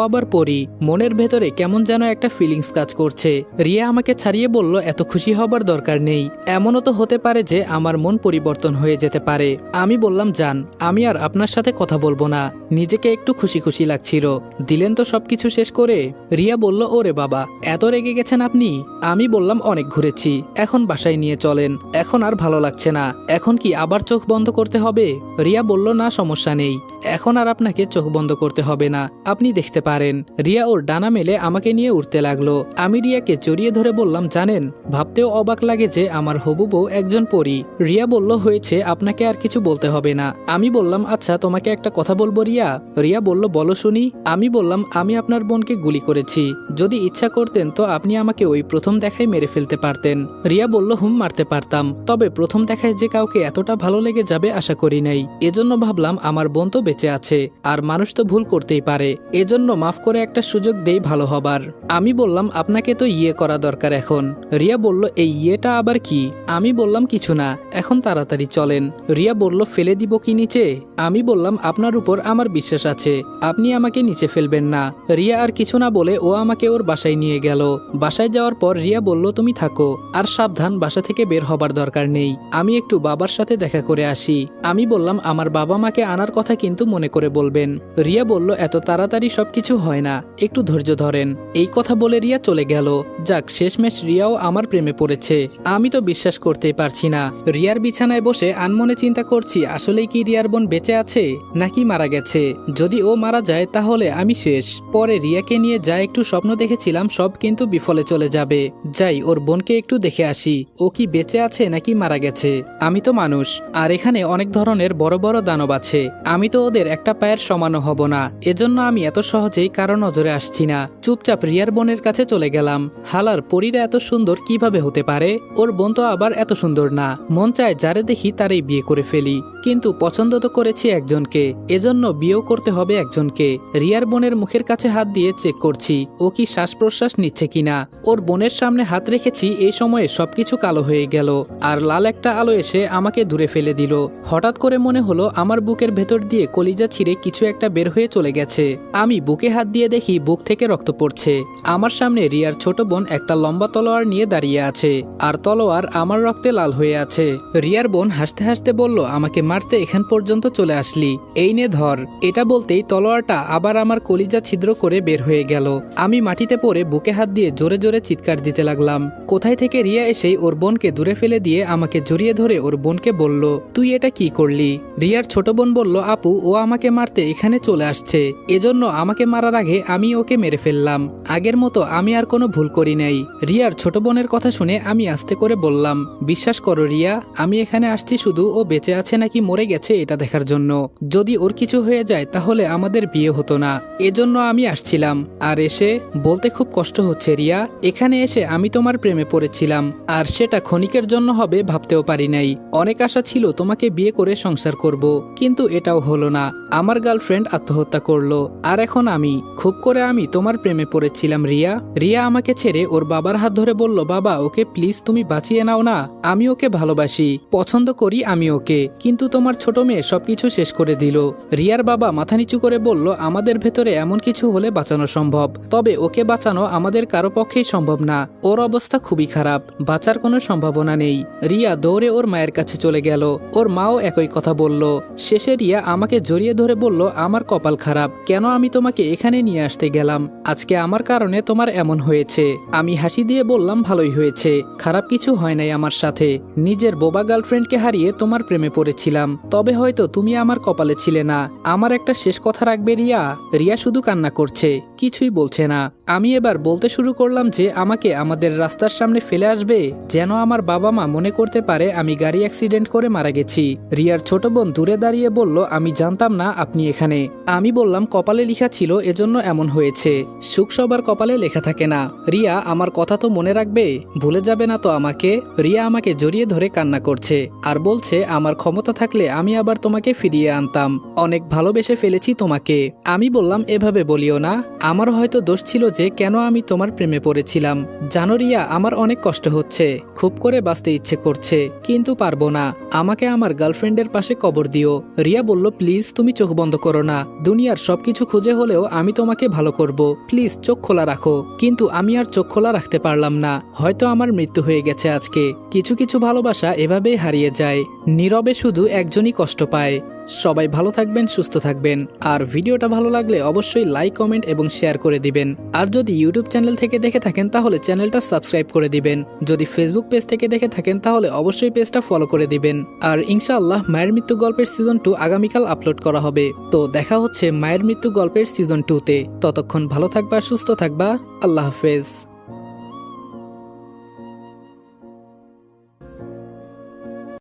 আবার পরি। মনের ভেতরে কেমন যেন একটা ফিলিংস কাজ করছে। রিয়া আমাকে ছাড়িয়ে বলল, এত খুশি হবার দরকার নেই, এমনও তো হতে পারে যে আমার মন পরিবর্তন হয়ে যেতে পারে। আমি বললাম, যান, আমি আর আপনার সাথে কথা বলবো না, নিজেকে একটু খুশি খুশি লাগছিল। দিলেন তো সবকিছু শেষ করে। রিয়া বলল, ওরে বাবা, এত রেগে গেছেন আপনি? আমি বললাম, অনেক ঘুরেছি, এখন বাসায় নিয়ে চলেন, এখন আর ভালো লাগছে না। এখন কি আবার চোখ বন্ধ করতে হবে? রিয়া বলল, না সমস্যা নেই, এখন আর আপনাকে চোখ বন্ধ করতে হবে না, আপনি দেখতে পারেন। রিয়া ওর ডানা মেলে আমাকে নিয়ে উঠতে লাগলো। আমি রিয়াকে জড়িয়ে ধরে বললাম, জানেন, ভাবতেও অবাক লাগে যে আমার হবু বউ একজন পরী। রিয়া বলল, হয়েছে, আপনাকে আর কিছু বলতে হবে না। আমি বললাম, আচ্ছা তোমাকে একটা কথা বলবো রিয়া। রিয়া বলল, বলো শুনি। আমি বললাম, আমি আপনার বোনকে গুলি করেছি, যদি ইচ্ছা করতেন তো আপনি আমাকে ওই প্রথম দেখায় মেরে ফেলতে পারতেন। রিয়া বলল, মারতে পারতাম, তবে প্রথম দেখায় যে কাউকে এতটা ভালো লেগে যাবে আশা করি নাই, এজন্য ভাবলাম আমার বোন তো বেঁচে আছে, আর মানুষ তো ভুল করতেই পারে, এজন্য মাফ করে একটা সুযোগ দেই ভালো হবার। আমি বললাম, আপনাকে তো ইয়ে করা দরকার এখন। রিয়া বলল, এই ইয়েটা আবার কি? আমি বললাম, কিছু না, এখন তাড়াতাড়ি চলেন। রিয়া বলল, ফেলে দিব কি নিচে? আমি বললাম, আপনার উপর আমার বিশ্বাস আছে, আপনি আমাকে নিচে ফেলবেন না। রিয়া আর কিছু না বলে ও আমাকে ওর বাসায় নিয়ে গেল। বাসায় যাওয়ার পর রিয়া বলল, তুমি থাকো, আর সাবধান, বাসা থেকে বের হবার দরকার নেই, আমি একটু বাবার সাথে দেখা করে আসি। আমি বললাম, আমার বাবা মাকে আনার কথা কিন্তু মনে করে বলবেন। রিয়া বলল, এত তাড়াতাড়ি সবকিছু হয় না, একটু ধৈর্য ধরেন। এই কথা বলে রিয়া চলে গেল। যাক, শেষমেশ রিয়াও আমার প্রেমে পড়েছে। আমি তো বিশ্বাস করতেই পারছি না। রিয়ার বিছানায় বসে আনমনে চিন্তা করছি, আসলেই কি রিয়ার বোন বেঁচে আছে নাকি মারা গেছে। যদি ও মারা যায় তাহলে আমি শেষ। পরে রিয়াকে নিয়ে যা একটু স্বপ্ন দেখেছিলাম সব কিন্তু বিফলে চলে যাবে। যাই, ওর বোনকে একটু দেখে আসি, ও কি বেঁচে আছে নাকি মারা গেছে। আমি তো মানুষ, আর এখানে অনেক ধরনের বড় বড় দানব আছে, আমি তো ওদের একটা পায়ের সমানও হব না। এজন্য আমি এত সহজেই কারো নজরে আসছি না। চুপচাপ রিয়ার বোনের কাছে চলে গেলাম। হালার পরীরা এত সুন্দর কিভাবে হতে পারে? ওর বোন তো আবার এত সুন্দর না। মন চায় যারে দেখি তারই বিয়ে করে ফেলি, কিন্তু পছন্দ তো করেছি একজনকে, এজন্য বিয়েও করতে হবে একজনকে। রিয়ার বোনের মুখের কাছে হাত দিয়ে চেক করছি ও কি শ্বাস প্রশ্বাস নিচ্ছে কিনা। ওর বোনের সামনে হাত রেখেছি, এই সময়ে সবকিছু কালো হয়ে গেল, আর লাল একটা আলো এসে আমাকে দূরে ফেলে দিল। হঠাৎ করে মনে হলো আমার বুকের ভেতর দিয়ে কলিজা ছিঁড়ে কিছু একটা বের হয়ে চলে গেছে। আমি বুকে হাত দিয়ে দেখি বুক থেকে রক্ত পড়ছে। আমার সামনে রিয়ার ছোট বোন একটা লম্বা তলোয়ার নিয়ে দাঁড়িয়ে আছে, আর তলোয়ার আমার রক্তে লাল হয়ে আছে। রিয়ার বোন হাসতে হাসতে বলল, আমাকে মারতে এখান পর্যন্ত চলে আসলি, এই নে ধর। এটা বলতেই তলোয়ারটা আবার আমার কলিজা ছিদ্র করে বের হয়ে গেল। আমি মাটিতে পড়ে বুকে হাত দিয়ে জোরে জোরে চিৎকার দিতে লাগলাম। কোথায় থেকে রিয়া এসেই ওর বোনকে দূরে ফেলে দিয়ে আমাকে জড়িয়ে ধরে ওর বোনকে বলল, তুই এটা কি করলি? রিয়ার ছোট বোন বলল, আপু, ও আমাকে মারতে এখানে চলে আসছে, এজন্য আমাকে মারার আগে আমি ওকে মেরে ফেললাম। আগের মতো আমি আর কোনো ভুল করি নাই। রিয়ার ছোট বোনের কথা শুনে আমি আস্তে করে বললাম, বিশ্বাস করো রিয়া, আমি এখানে আসছি শুধু ও বেঁচে আছে নাকি মরে গেছে এটা দেখার জন্য। যদি ওর কিছু হয়ে যায় তাহলে আমাদের বিয়ে হতো না, এজন্য আমি আসছিলাম। আর এসে বলতে খুব কষ্ট হচ্ছে রিয়া, এখানে এসে আমি তোমার প্রেমে পড়েছিলাম, আর সেটা ক্ষণিকের জন্য হবে ভাবতেও পারি নাই। অনেক আশা ছিল তোমাকে বিয়ে করে সংসার করব, কিন্তু এটাও হলো না। আমার গার্লফ্রেন্ড আত্মহত্যা করলো, আর এখন আমি খুব করে আমি তোমার প্রেমে পড়েছিলাম রিয়া। রিয়া আমাকে ছেড়ে ওর বাবার হাত ধরে বলল, বাবা, ওকে প্লিজ তুমি বাঁচিয়ে নাও না, আমি ওকে ভালোবাসি, পছন্দ করি আমি ওকে, কিন্তু তোমার ছোট মেয়ে সবকিছু শেষ করে দিল। রিয়ার বাবা মাথা নিচু করে বলল, আমাদের ভেতরে এমন কিছু হলে বাঁচানো সম্ভব, তবে ওকে বাঁচানো আমাদের কারো পক্ষেই সম্ভব না, ওর অবস্থা খুবই খারাপ, বাঁচার কোনো সম্ভাবনা নেই। রিয়া দৌড়ে ওর মায়ের কাছে চলে গেল, ওর মাও একই কথা বলল। শেষে রিয়া আমাকে জড়িয়ে ধরে বলল, আমার কপাল খারাপ, কেন আমি তোমাকে এখানে নিয়ে আসতে গেলাম, আজকে আমার কারণে তোমার এমন হয়েছে। আমি হাসি দিয়ে বললাম, ভালোই হয়েছে, খারাপ কিছু হয় নাই আমার সাথে। নিজের বোবা গার্লফ্রেন্ডকে হারিয়ে তোমার প্রেমে পড়েছিলাম, তবে হয়তো তুমি আমার কপালে ছিলে না। আমার একটা শেষ কথা রাখবে রিয়া? রিয়া শুধু কান্না করছে, কিছুই বলছে না। আমি এবার বলতে শুরু করলাম যে আমাকে আমাদের রাস্তার সামনে ফেলে আসবে, যেন আমার বাবা মা মনে করতে পারে আমি গাড়ি অ্যাক্সিডেন্ট করে মারা গেছি। রিয়ার ছোট বোন দূরে দাঁড়িয়ে বলল, আমি জানতাম না আপনি এখানে। আমি বললাম, কপালে লেখা ছিল এজন্য এমন হয়েছে, সুখ সবার কপালে লেখা থাকে না। রিয়া আমার কথা তো মনে রাখবে, ভুলে যাবে না তো আমাকে? রিয়া আমাকে জড়িয়ে ধরে কান্না করছে আর বলছে, আমার ক্ষমতা থাকলে আমি আবার তোমাকে ফিরিয়ে আনতাম, অনেক ভালোবেসে ফেলেছি তোমাকে। আমি বললাম, এভাবে বলিও না, আমার হয়তো দোষ ছিল যে কেন আমি তোমার প্রেমে পড়েছিলাম। জানো রিয়া, আমার অনেক কষ্ট হচ্ছে, খুব করে বাঁচতে ইচ্ছে করছে, কিন্তু পারবো না, আমাকে আমার গার্লফ্রেন্ডের পাশে কবর দিও। রিয়া বলল, প্লিজ তুমি চোখ বন্ধ করো না, দুনিয়ার সবকিছু খুঁজে হলেও আমি তোমাকে ভালো করব, প্লিজ চোখ খোলা রাখো। কিন্তু আমি আর চোখ খোলা রাখতে পারলাম না, হয়তো আমার মৃত্যু হয়ে গেছে আজকে। কিছু কিছু ভালোবাসা এভাবেই হারিয়ে যায়, নীরবে শুধু একজনই কষ্ট পায়। সবাই ভালো থাকবেন, সুস্থ থাকবেন, আর ভিডিওটা ভালো লাগলে অবশ্যই লাইক, কমেন্ট এবং শেয়ার করে দিবেন। আর যদি ইউটিউব চ্যানেল থেকে দেখে থাকেন তাহলে চ্যানেলটা সাবস্ক্রাইব করে দিবেন। যদি ফেসবুক পেজ থেকে দেখে থাকেন তাহলে অবশ্যই পেজটা ফলো করে দিবেন। আর ইনশাআল্লাহ মায়ের মৃত্যু গল্পের সিজন 2 আগামীকাল আপলোড করা হবে। তো দেখা হচ্ছে মায়ের মৃত্যু গল্পের সিজন 2-তে। ততক্ষণ ভালো থাকবা, সুস্থ থাকবা, আল্লাহ হাফেজ।